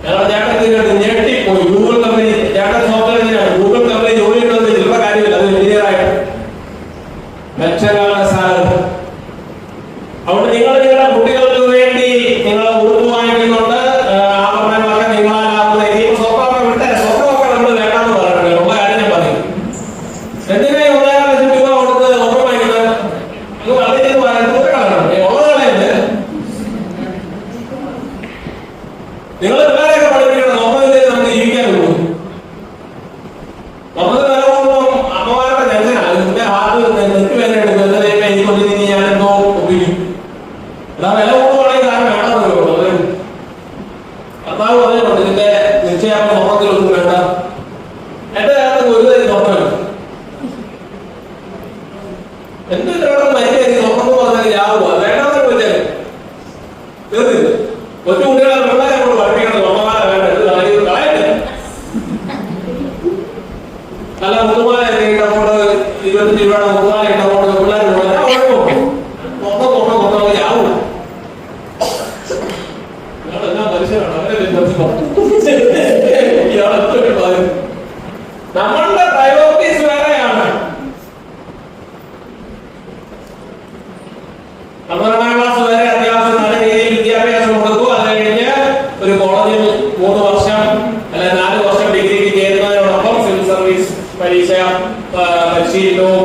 ഞങ്ങളുടെ ചേട്ടത്തിൽ ഞെട്ടിപ്പോയി. ഗൂഗിൾ കമ്പനി ചേട്ടൻ സോഫ്റ്റ്വെയർ എഞ്ചിനീയർ. ഗൂഗിൾ കമ്പനി ജോലി ഉണ്ടെന്ന് ചില കാര്യമില്ല. അത് എഞ്ചിനീയറായിട്ട് ലക്ഷങ്ങളുടെ സാലറി. അതുകൊണ്ട് നിങ്ങൾ നിങ്ങളുടെ കുട്ടികൾക്ക് വേണ്ടി നിങ്ങൾ ഉറുപ്പ് വാങ്ങിക്കുന്നുണ്ട്. ആഭരണങ്ങളൊക്കെ നിങ്ങളാലാവുന്ന രീതിയിൽ സ്വർണ്ണമൊക്കെ വിട്ടേ. സ്വർണ്ണമൊക്കെ നമ്മൾ വേണ്ടാന്ന് പറയുന്നത് ഉള്ള കാര്യം ഞാൻ പറയും. എന്തിനാ 1.5 ലക്ഷം രൂപ കൊടുത്ത് സ്വർണ്ണം വാങ്ങിക്കുന്നത്? അത് വളരെ ഉള്ളതാണ് നിങ്ങൾ പിള്ളേരെയൊക്കെ പഠിപ്പിക്കണം. സ്വർണ്ണത്തിലേക്ക് നമുക്ക് ജീവിക്കാനുള്ളൂ. സ്വർണ്ണത്തിന് വില കൂടുമ്പോൾ അമ്മമാരുടെ ടെൻഷനാണ്. ഇതിന്റെ ഹാർട്ട് നെറ്റ് വേദന എടുക്കും. എന്താ ഈ കൊല്ലം ഞാനെന്തോ ഒപ്പിക്കും. വില കൂടുവാണെങ്കിൽ കാരണം വേണമെന്ന് കർത്താവ് പറഞ്ഞിട്ടുണ്ട്, ഇതിന്റെ നിശ്ചയം സ്വർണ്ണത്തിലൊന്നും വേണ്ട. എന്റെ കാലത്ത് ഒരു തരി സ്വർണ്ണം എന്തിനാണ് മരിക്കാൻ സ്വർണ്ണം എന്ന് പറഞ്ഞാൽ ലാഭമോ വേണ്ടെന്ന് ചോദിച്ചാൽ തീർന്നില്ല. കൊച്ചു കുട്ടികളെ പിള്ളേരെ കൊണ്ട് പഠിപ്പിക്കണം. സ്വർണ്ണമാല വേണ്ട, ഇത് കളയട്ടെ. നല്ല മുതുമാല ഇട്ടപ്പോൾ 25 രൂപയുടെ മുതുമാല ഇട്ടപ്പോൾ പിള്ളേർ ആവും. നമ്മളുടെ പ്രയോറിറ്റീസ് വേറെയാണ്. നമ്മൾ 2ാം ക്ലാസ് വരെ അത്യാവശ്യം നല്ല രീതിയിൽ വിദ്യാഭ്യാസം കൊടുക്കും. അത് കഴിഞ്ഞ് ഒരു കോളേജിൽ 3 വർഷം അല്ലെ 4 വർഷം ഡിഗ്രിക്ക് ചേരുന്നതിനോടൊപ്പം സിവിൽ സർവീസ് പരീക്ഷ പരിശീലനവും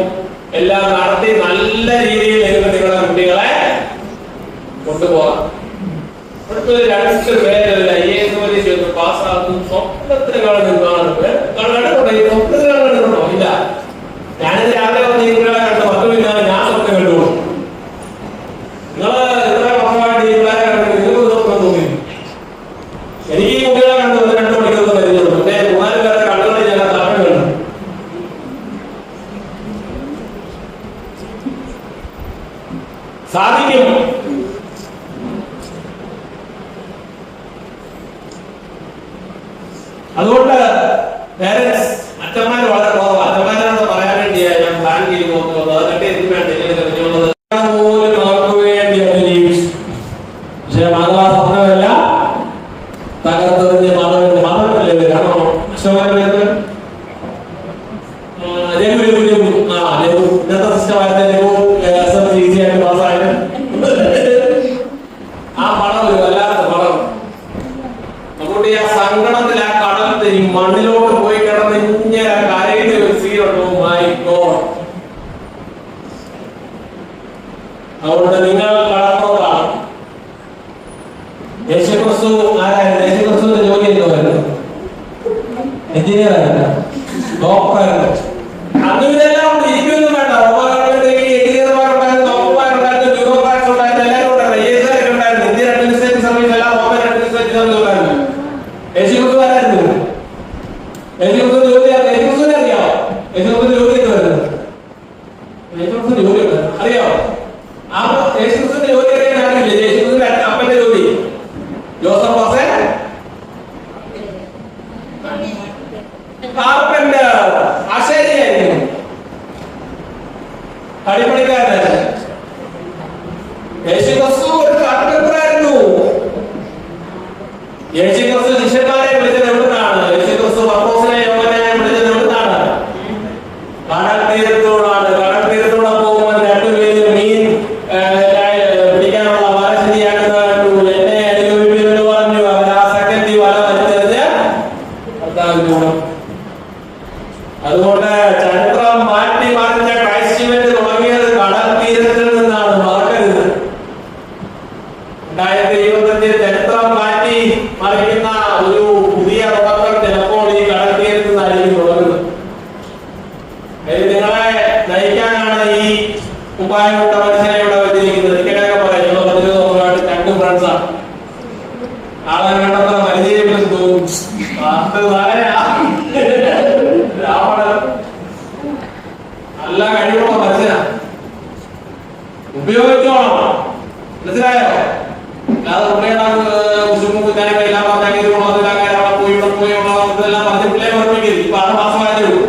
എല്ലാം നടത്തി നല്ല രീതിയിൽ നിങ്ങളുടെ കുട്ടികളെ കൊണ്ടുപോകാം. അടുത്ത 2 പേര് IAS പരീക്ഷ പാസ്സാകും. സ്വപ്നത്തിന് കാണുന്നുണ്ടോ? ഇല്ല. ഞാനിത് രാവിലെ വന്ന് ഈ കുട്ടികളെ കണ്ട് പറ്റുമില്ലാതെ ഞാൻ സ്വപ്നം കണ്ടുപോകും. നിങ്ങൾ എത്ര വർഷമായിട്ട് ഈ പിള്ളേരെ കണ്ടു നിങ്ങൾക്ക് സ്വപ്നം തോന്നി? എനിക്ക് ഈ കുട്ടികളെ കണ്ട് 1-2 മണിക്കൂർ വരുന്നുള്ളൂ. പിന്നെ 3-4 പേരെ കണ്ടുകൊണ്ട് ഞാൻ സ്വപ്നം കണ്ടു. സാധിക്കും. അതുകൊണ്ട് പേരൻസ് അച്ഛന്മാർ വളരെ കുറവാണ്. അച്ഛന്മാരാണെന്ന് പറയാൻ വേണ്ടിയാണ് ഞാൻ പ്ലാൻ ചെയ്ത് നോക്കുന്നത്. അതൊക്കെ എനിക്ക് വേണ്ടി പോലും അവർക്ക് വേണ്ടി അത് ജീവിച്ചു. പക്ഷെ മാതാ സ്വപ്നമല്ല അശോകന്റെ പേര് രഘു. ഇന്നത്തെ സിസ്റ്റമായിട്ട് രഘു ഈസി ആയിട്ട് പാസ്സായത്. ആ പണം ഒരു വല്ലാത്ത പണം. നമ്മുടെ ആ സങ്കടത്തിൽ ആ കടലത്തെ ഈ മണ്ണിലോട്ട് പോയി കിടന്ന് ഇങ്ങനെ കരയുടെ ഒരു സീനുണ്ടോ. My god. അതുകൊണ്ട് നിങ്ങൾ കടപ്പുറത്താണ്. യേശുക്രിസ്തു ആരായിരുന്നു? യേശുക്രിസ്തുവിന്റെ ജോലി എന്തുവായിരുന്നു? എഞ്ചിനീയർ ആയിരുന്നു, ഡോക്ടർ ആയിരുന്നു. അന്ന് ഇതെല്ലാം കൊണ്ട് ഇരിക്കൊന്നും വേണ്ട. എഞ്ചിനീയർമാരുണ്ടായിരുന്നു, ഡോക്ടർമാരുണ്ടായിരുന്നു, ബ്യൂറോക്രാറ്റ്സ് ഉണ്ടായിരുന്നു, എല്ലാവരും ഉണ്ടായിരുന്നു, ഐഎഎസ്കാരൊക്കെ ഉണ്ടായിരുന്നു. ഇന്ത്യൻ അഡ്മിനിസ്ട്രേറ്റീവ് സർവീസ് എല്ലാം ഗവൺമെന്റ് അഡ്മിനിസ്ട്രേറ്റീവ് സർവീസ് ഉണ്ടായിരുന്നു. യേശുക്രിസ്തു ആരായിരുന്നു? യേശുക്രിസ്തു ജോലി യേശുക്രിസ്തുവിനെ അറിയാമോ? യേശുക്രിസ്തു ജോലി എന്തുവായിരുന്നു? യേശുക്രിസ്തു ജോലി അറിയാമോ? ആ യേശുക്രിസ്തുവിന്റെ ജോലി അറിയാൻ ആരുമില്ല. യേശുക്രിസ്തുവിന്റെ അപ്പന്റെ ജോലി ജോസഫ് വാസേ കാർപ്പന്റർ, ആശാരിയായിരുന്നു, കളിപ്പണിക്കാരനായിരുന്നു. യേശുക്രിസ്തു ഒരു കാർപ്പന്ററായിരുന്നു. യേശുക്രിസ്തു ശിഷ്യന്മാരെ വിളിച്ചത് എവിടുന്നാണ്? യേശുക്രിസ്തു പത്രോസിനെ യോഹന്നാനെ വിളിച്ചത് എവിടുന്നാണ്? കടൽ തീരത്തോടാണ്. കടൽ തീരത്തോടെ പോകുമ്പോൾ രണ്ടുപേരും മീൻ പിടിക്കാനുള്ള വല ശരിയാക്കുന്നതായിട്ടു എന്നെ അനുഭവിപ്പിക്കുന്നു പറഞ്ഞു. അവർ ആ സെക്കൻഡ് വല വലിച്ചെറിഞ്ഞ് കർത്താവിനോട്. അതുകൊണ്ട് ചരിത്രം മാറ്റി മറിച്ച ക്രൈസ്റ്റ്മെന്റ് തുടങ്ങിയത് കടൽ തീരത്തിൽ നിന്നാണ്, മറക്കരുത്. 2025 ചരിത്രം മാറ്റി മറിക്കുന്ന ഒരു പുതിയ തുടക്കം ചിലപ്പോൾ ഈ കടൽ തീരത്ത് നിന്നായിരിക്കും തുടങ്ങുന്നത്. നിങ്ങളെ നയിക്കാനാണ് ഈ ഉപായമുട്ട മനുഷ്യനെ ഇവിടെ വെച്ചിരിക്കുന്നത്. ടിക്കറ്റൊക്കെ പറയുന്നത് 15 വർഷമായിട്ട് 2 ഫ്രണ്ട്സാണ്. ആളെ വേണ്ടത്ര പരിചയപ്പെടും തോന്നും. നല്ല കഴിവുള്ള മനുഷ്യനാണ്, ഉപയോഗിച്ചോളാം. മനസ്സിലായോ? അല്ലാതെ കുട്ടികളെ എല്ലാം പോയി ഇതെല്ലാം പറഞ്ഞ് പിള്ളേരെ ഓർമ്മിക്കരുത്. ഇപ്പൊ 6 മാസമായതേ ഉള്ളൂ.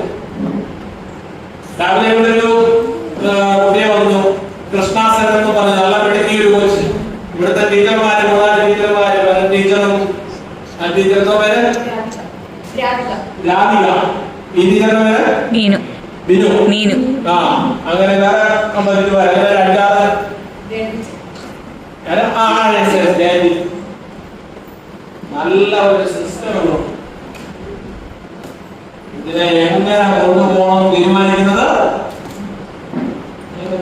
രാവിലെ ഇവിടെ ഒരു കുട്ടിയെ വന്നു, കൃഷ്ണാസൻ എന്ന് പറഞ്ഞു, നല്ല മെഡിക്കൽ ഒരു കോച്ച്. ഇവിടുത്തെ ടീച്ചർമാര് 3 ടീച്ചർമാര്, ടീച്ചറും ആ ടീച്ചറിന്റെ പേര് രാധിക, ഈ ടീച്ചറിന്റെ പേര് ബിനു. ആ അങ്ങനെ വേറെ 50 പേര്, അങ്ങനെ 5 നല്ല ഒരു സിസ്റ്റം ഉള്ളു. ഇതിനെ എങ്ങനെ കൊണ്ടുപോകണം തീരുമാനിക്കുന്നത്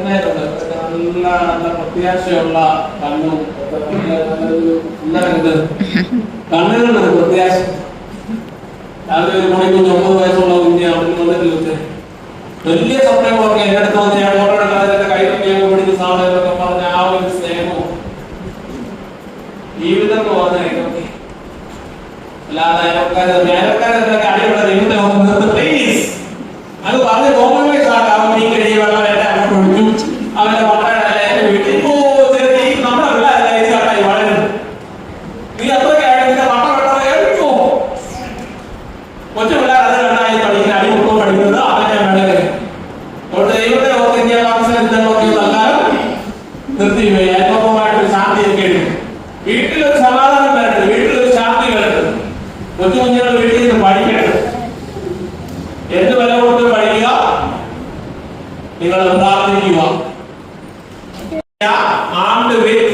നല്ല നല്ല പ്രത്യാശയുള്ള കണ്ണും കണ്ണുകളുണ്ട് പ്രത്യാശ. രാവിലെ 1 മണിക്കൂർ 9 വയസ്സുള്ള കുഞ്ഞ് അവിടെ വന്നിട്ട് വെച്ച് വലിയ സ്വപ്നങ്ങളൊക്കെ എന്റെ അടുത്ത് വന്ന് ഞാൻ ഓട്ടോ എടുക്കാതെ കൈകൊക്കെ പിടിച്ച് സാധനങ്ങളൊക്കെ പറഞ്ഞ ആ ഒരു സ്നേഹവും ജീവിതം എന്ന് പറഞ്ഞ അല്ലാതെ അയൽക്കാരൊക്കെ അടിപൊളി പ്ലീസ് അത് പറഞ്ഞ് കോംപ്രമൈസ് ആക്കാം. ഈ കഴിയ വെള്ളം എന്നെ അങ്ങോട്ട് ഒഴിച്ചു, അവന്റെ മക്കളെ വീട്ടിൽ നമ്മുടെ പിള്ളേരായി വളരുന്നു. നീ അത്രയ്ക്ക് നിന്റെ മക്ക വെട്ടാതെ കേൾക്കുമോ? കൊച്ചു പിള്ളേർ അത് കണ്ടായി പഠിക്കുന്ന അടിമുട്ടോ പഠിക്കുന്നത് അവന്റെ വേണ്ടത്. അതുകൊണ്ട് ദൈവത്തെ ഓർത്ത് ഇന്ത്യ താമസിക്കുന്നതൊക്കെ നല്ലതാലും നിർത്തി ഏകോപമായിട്ടൊരു ശാന്തി ഒക്കെ ഉണ്ട്. വീട്ടിലൊരു സമാധാനം വരട്ടെ, വീട്ടിലൊരു ശാന്തി വരട്ടെ. കൊച്ചു കുഞ്ഞുങ്ങൾ വീട്ടിൽ നിന്ന് പഠിക്കട്ടെ. എന്ത് വില കൊടുത്ത് പഠിക്കുക? നിങ്ങൾ പ്രാർത്ഥിക്കുക. Armed with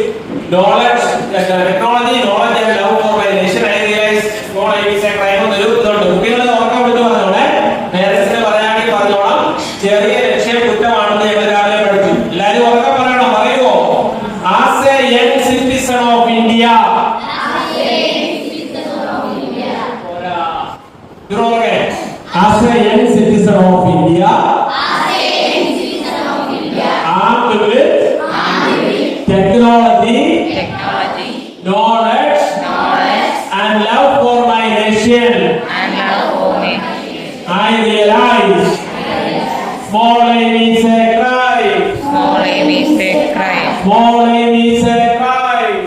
knowledge, technology, knowledge and love for my nation, I realize God is a crime എന്നൊരു ഇതുണ്ട്. കുട്ടികളെ ഉറക്കം വിളിച്ച് പറഞ്ഞോളെ, നേരത്തെ പറയാമെങ്കിൽ പറഞ്ഞോളാം. ചെറിയ ലക്ഷ്യം കുറ്റമാണെന്ന് ഞങ്ങൾ രാവിലെ പഠിച്ചു. എല്ലാവരും ഉറക്കം പറയണം, പറയുമോ? As a young citizen of India, as a young citizen of India, armed with technology, knowledge, and love for my nation, I realize small aim is a crime. Small aim is a crime. Small aim is a crime.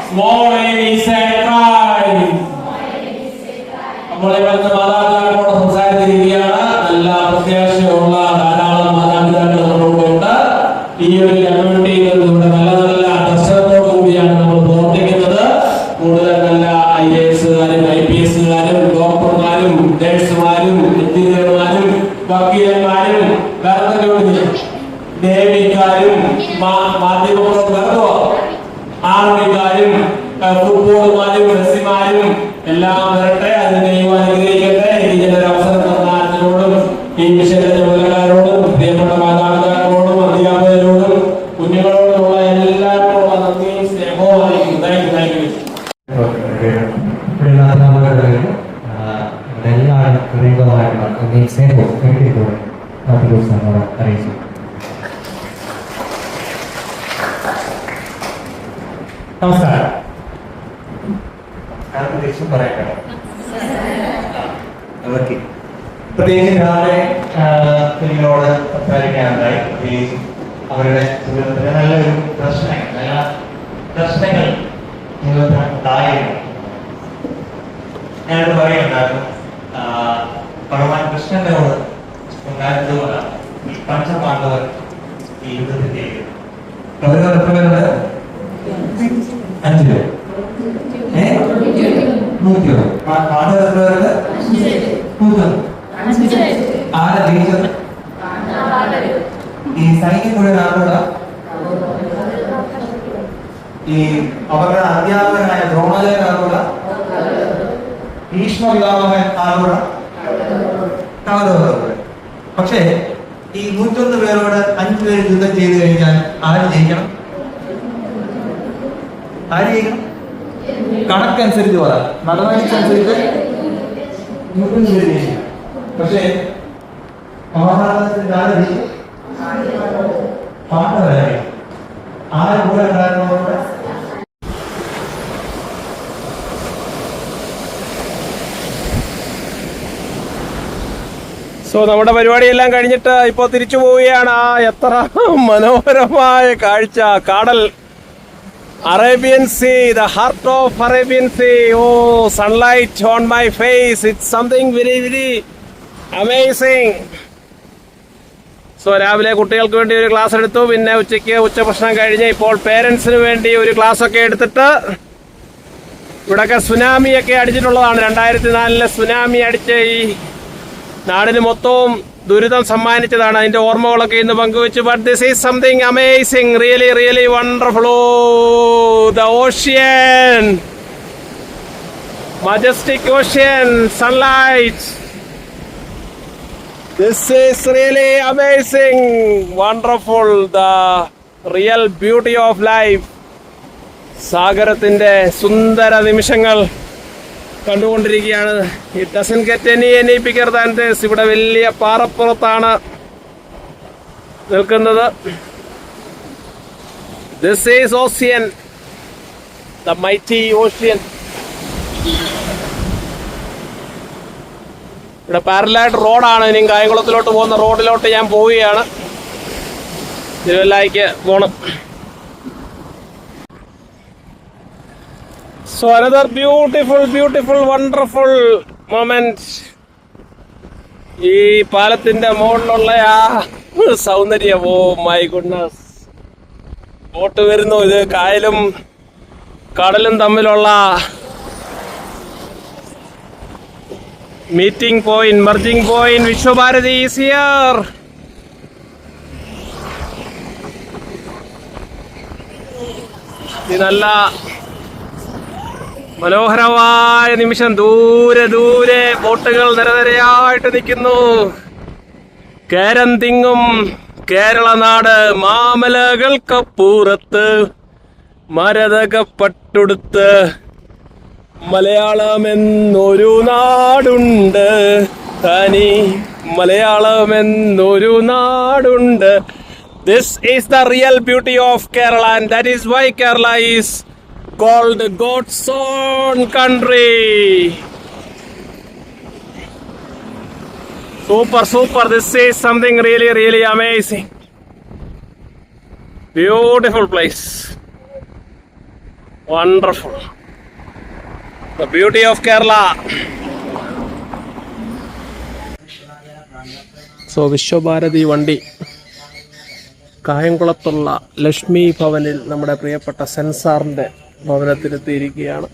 Small aim is a crime. നമ്മളെ പറഞ്ഞ മാതാപിതാക്കളോട് സംസാരിച്ചിരിക്കുകയാണ്. നല്ല പ്രത്യാശയുള്ള ധാരാളം മാതാപിതാക്കൾ നമ്മളോടുണ്ട്. ഈ ഒരു കമ്മ്യൂണിറ്റിയിൽ ഇവിടെ നല്ല നല്ല ദർശനത്തോടു കൂടിയാണ് നമ്മൾ പ്രവർത്തിക്കുന്നത്. കൂടുതൽ നല്ല IAS IPS പോലീസുകാരും ഡോക്ടർമാരും നഴ്സുമാരും എഞ്ചിനീയർമാരും വക്കീലന്മാരും നേവിക്കാരും മാധ്യമപ്രവർത്തകർക്കോ ആർമിക്കാരും ഫുട്ബോളുമാരും മെസ്സിമാരും എല്ലാം വരട്ടെ. അതിന് ദൈവം അനുഗ്രഹിക്കട്ടെ. ഇതിനൊരു അവസരം തന്ന അച്ഛനോടും ഈ മിഷന്റെ ചുമതലക്കാരോടും പ്രിയപ്പെട്ട മാതാപിതാക്കളോടും അധ്യാപകരോടും കുഞ്ഞുങ്ങളോടുമുള്ള എല്ലാവരോടുള്ള നന്ദിയും സ്നേഹവും അറിയിക്കുന്നു. Thank you. എല്ലാവരും ഹൃദയമായിട്ടുള്ള സ്നേഹവും അറിയിച്ചു. നമസ്കാരം. തിരിച്ചും പറയട്ടെ. ഓക്കെ. പ്രത്യേകിച്ച് രാവിലെ കുഞ്ഞിനോട് സംസാരിക്കാനുണ്ടായി. പ്രത്യേകിച്ച് അവരുടെ ജീവിതത്തിലെ നല്ലൊരു ദർശനങ്ങൾ ജീവിതത്തിൽ ഉണ്ടായിരുന്നു. ഞാനത് പറയുന്നുണ്ടായിരുന്നു. ഭഗവാൻ കൃഷ്ണനോട് ഉണ്ടായിരുന്നതുകൊണ്ടാണ് ഈ പഞ്ചപാണ്ഡവർ ഈ യുദ്ധത്തിൽ ചെയ്യുന്നത്. അവരോട് എത്ര പേരുണ്ട്? 5 പേര്. 100. പാണ്ഡവർ എത്ര പേരുണ്ട്? 100. ആരാ ജയിച്ചത്? ഈ സൈന്യം മുഴുവൻ ആരോടാ? ഈ അവരുടെ അധ്യാപകനായ ദ്രോണാചാര്യൻ ആരോടാ? ഭീഷ്മ പിതാമഹൻ ആരോടാ? കൗരവരോട്. പക്ഷേ ഈ 101 പേരോട് 5 പേര് യുദ്ധം ചെയ്തു കഴിഞ്ഞാൽ ആര് ജയിക്കണം? ആര് ജയിക്കണം? കണക്കനുസരിച്ച് പറയാം. നടനനുസരിച്ച് 101 പേര് ജയിക്കണം. പക്ഷേ മഹാഭാരതത്തിൽ ആര് ജയിക്കും? പാണ്ഡവരായി. ആര് കൂടെ ഉണ്ടായിരുന്നവരോട്? സോ നമ്മുടെ പരിപാടിയെല്ലാം കഴിഞ്ഞിട്ട് ഇപ്പോൾ തിരിച്ചു പോവുകയാണ്. എത്ര മനോഹരമായ കാഴ്ച! കാടൽ, Arabian Sea, the heart of Arabian Sea. Oh, sunlight on my face. It's something very very amazing. So രാവിലെ കുട്ടികൾക്ക് വേണ്ടി ഒരു ക്ലാസ് എടുത്തു. പിന്നെ ഉച്ചയ്ക്ക് ഉച്ചഭക്ഷണം കഴിഞ്ഞ് ഇപ്പോൾ പേരൻസിന് വേണ്ടി ഒരു ക്ലാസ് ഒക്കെ എടുത്തിട്ട് ഇവിടെയൊക്കെ സുനാമിയൊക്കെ അടിച്ചിട്ടുള്ളതാണ്. 2004 സുനാമി അടിച്ച് ഈ നാടിന് മൊത്തവും ദുരിതം സമ്മാനിച്ചതാണ്. അതിന്റെ ഓർമ്മകളൊക്കെ ഇന്ന് പങ്കുവെച്ചു. But this is something amazing, really really wonderful. The ocean, majestic ocean, sunlight. This is really amazing, wonderful, the real beauty of life. സാഗരത്തിന്റെ സുന്ദര നിമിഷങ്ങൾ കണ്ടുകൊണ്ടിരിക്കുകയാണ്. It doesn't get any bigger than this. ഇവിടെ വലിയ പാറപ്പുറത്താണ് നിൽക്കുന്നത്. This is ocean, the mighty ocean. ഇവിടെ പാരലായിട്ട് റോഡാണ്. ഇനിയും കായംകുളത്തിലോട്ട് പോകുന്ന റോഡിലോട്ട് ഞാൻ പോവുകയാണ്. തിരുവല്ലായിക്ക് പോകണം. So another beautiful wonderful moment. ഈ പാലത്തിന്റെ മുകളിലുള്ള ആ സൗന്ദര്യം, ഓ മൈ ഗുഡ്നസ്. ബോട്ട് വരുന്നു. ഇത് കായലും കടലും തമ്മിലുള്ള meeting point, merging point. Vishwabharati is here. നല്ല മനോഹരമായ നിമിഷം. ദൂരെ ദൂരെ ബോട്ടുകൾ നിരനിരയായിട്ട് നിൽക്കുന്നു. കേരം തിങ്ങും കേരള നാട്, മാമലകൾക്കപ്പുറത്ത് മരതകപ്പട്ടുടുത്ത് മലയാളമെന്നൊരു നാടുണ്ട്, തനി മലയാളമെന്നൊരു നാടുണ്ട്. This is the real beauty of Kerala, and that is why Kerala is called God's own country. Super. This is something really amazing. Beautiful place. Wonderful. The beauty of Kerala. So Visva Bharati വണ്ടി കായംകുളത്തുള്ള ലക്ഷ്മി ഭവനിൽ നമ്മുടെ പ്രിയപ്പെട്ട സെൻസാറിൻ്റെ ഭവനത്തിലെത്തിയിരിക്കുകയാണ്.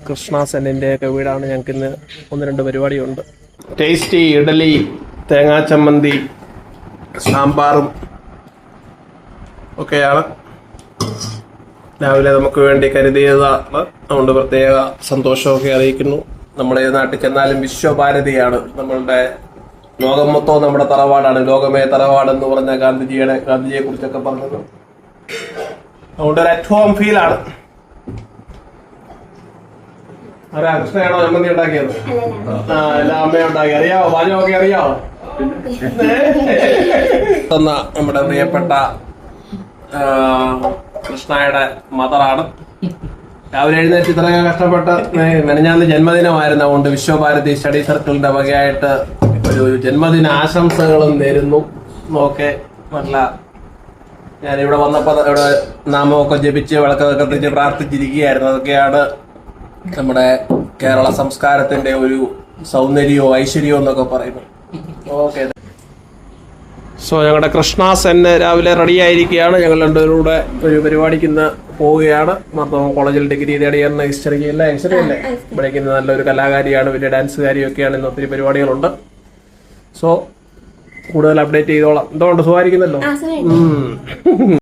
കൃഷ്ണ സെന്നിൻ്റെയൊക്കെ വീടാണ്. ഞങ്ങൾക്ക് ഇന്ന് 1-2 പരിപാടിയുണ്ട്. Tasty idli, തേങ്ങാ ചമ്മന്തി, സാമ്പാറും ഒക്കെയാണ് രാവിലെ നമുക്ക് വേണ്ടി കരുതിയതാണ്. അതുകൊണ്ട് പ്രത്യേക സന്തോഷമൊക്കെ അറിയിക്കുന്നു. നമ്മുടെ നാട്ടിൽ ചെന്നാലും വിശ്വഭാരതിയാണ് നമ്മളുടെ, ലോകം മൊത്തവും നമ്മുടെ തറവാടാണ്, ലോകമേ തറവാടെന്ന് പറഞ്ഞ ഗാന്ധിജിയെ കുറിച്ചൊക്കെ പറഞ്ഞത്. അതുകൊണ്ട് ഒരു അറ്റ് ഹോം ഫീലാണ്. ആരാ കൃഷ്ണയാണോ ചമ്മന്തി ഉണ്ടാക്കിയത്? എല്ലാം അമ്മ ഉണ്ടാക്കി. അറിയാവോ? പാചകമൊക്കെ അറിയാവോ? നമ്മുടെ പ്രിയപ്പെട്ട കൃഷ്ണയുടെ മദറാണ്. രാവിലെ എഴുന്നേറ്റ് ഇത്രയൊക്കെ കഷ്ടപ്പെട്ട് മെനഞ്ഞാന്ന് ജന്മദിനമായിരുന്നു. അതുകൊണ്ട് വിശ്വഭാരതി സ്റ്റഡി സർക്കിളിന്റെ വകയായിട്ട് ഒരു ജന്മദിന ആശംസകളും നേരുന്നു. ഓക്കെ, നല്ല ഞാനിവിടെ വന്നപ്പോൾ ഇവിടെ നാമമൊക്കെ ജപിച്ച് വിളക്കൊക്കെ കത്തിച്ച് പ്രാർത്ഥിച്ചിരിക്കുകയായിരുന്നു. അതൊക്കെയാണ് നമ്മുടെ കേരള സംസ്കാരത്തിന്റെ ഒരു സൗന്ദര്യവും ഐശ്വര്യവും എന്നൊക്കെ പറയുന്നത്. ഓക്കെ, സോ ഞങ്ങളുടെ കൃഷ്ണ സെന്ന് രാവിലെ റെഡി ആയിരിക്കുകയാണ്. ഞങ്ങൾ രണ്ടുപേരും കൂടെ ഒരു പരിപാടിക്ക് ഇന്ന് പോവുകയാണ്. മർദ്ദവം കോളേജിൽ ഡിഗ്രി തേടിയെന്ന ഹിസ്റ്ററി അല്ലേ ഇവിടേക്ക് നല്ലൊരു കലാകാരിയാണ്, വലിയ ഡാൻസുകാരിയൊക്കെയാണ്. ഇന്ന് ഒത്തിരി പരിപാടികളുണ്ട്. സോ കൂടുതൽ അപ്ഡേറ്റ് ചെയ്തോളാം. എന്തുകൊണ്ട് സുഖമായിരിക്കുന്നല്ലോ?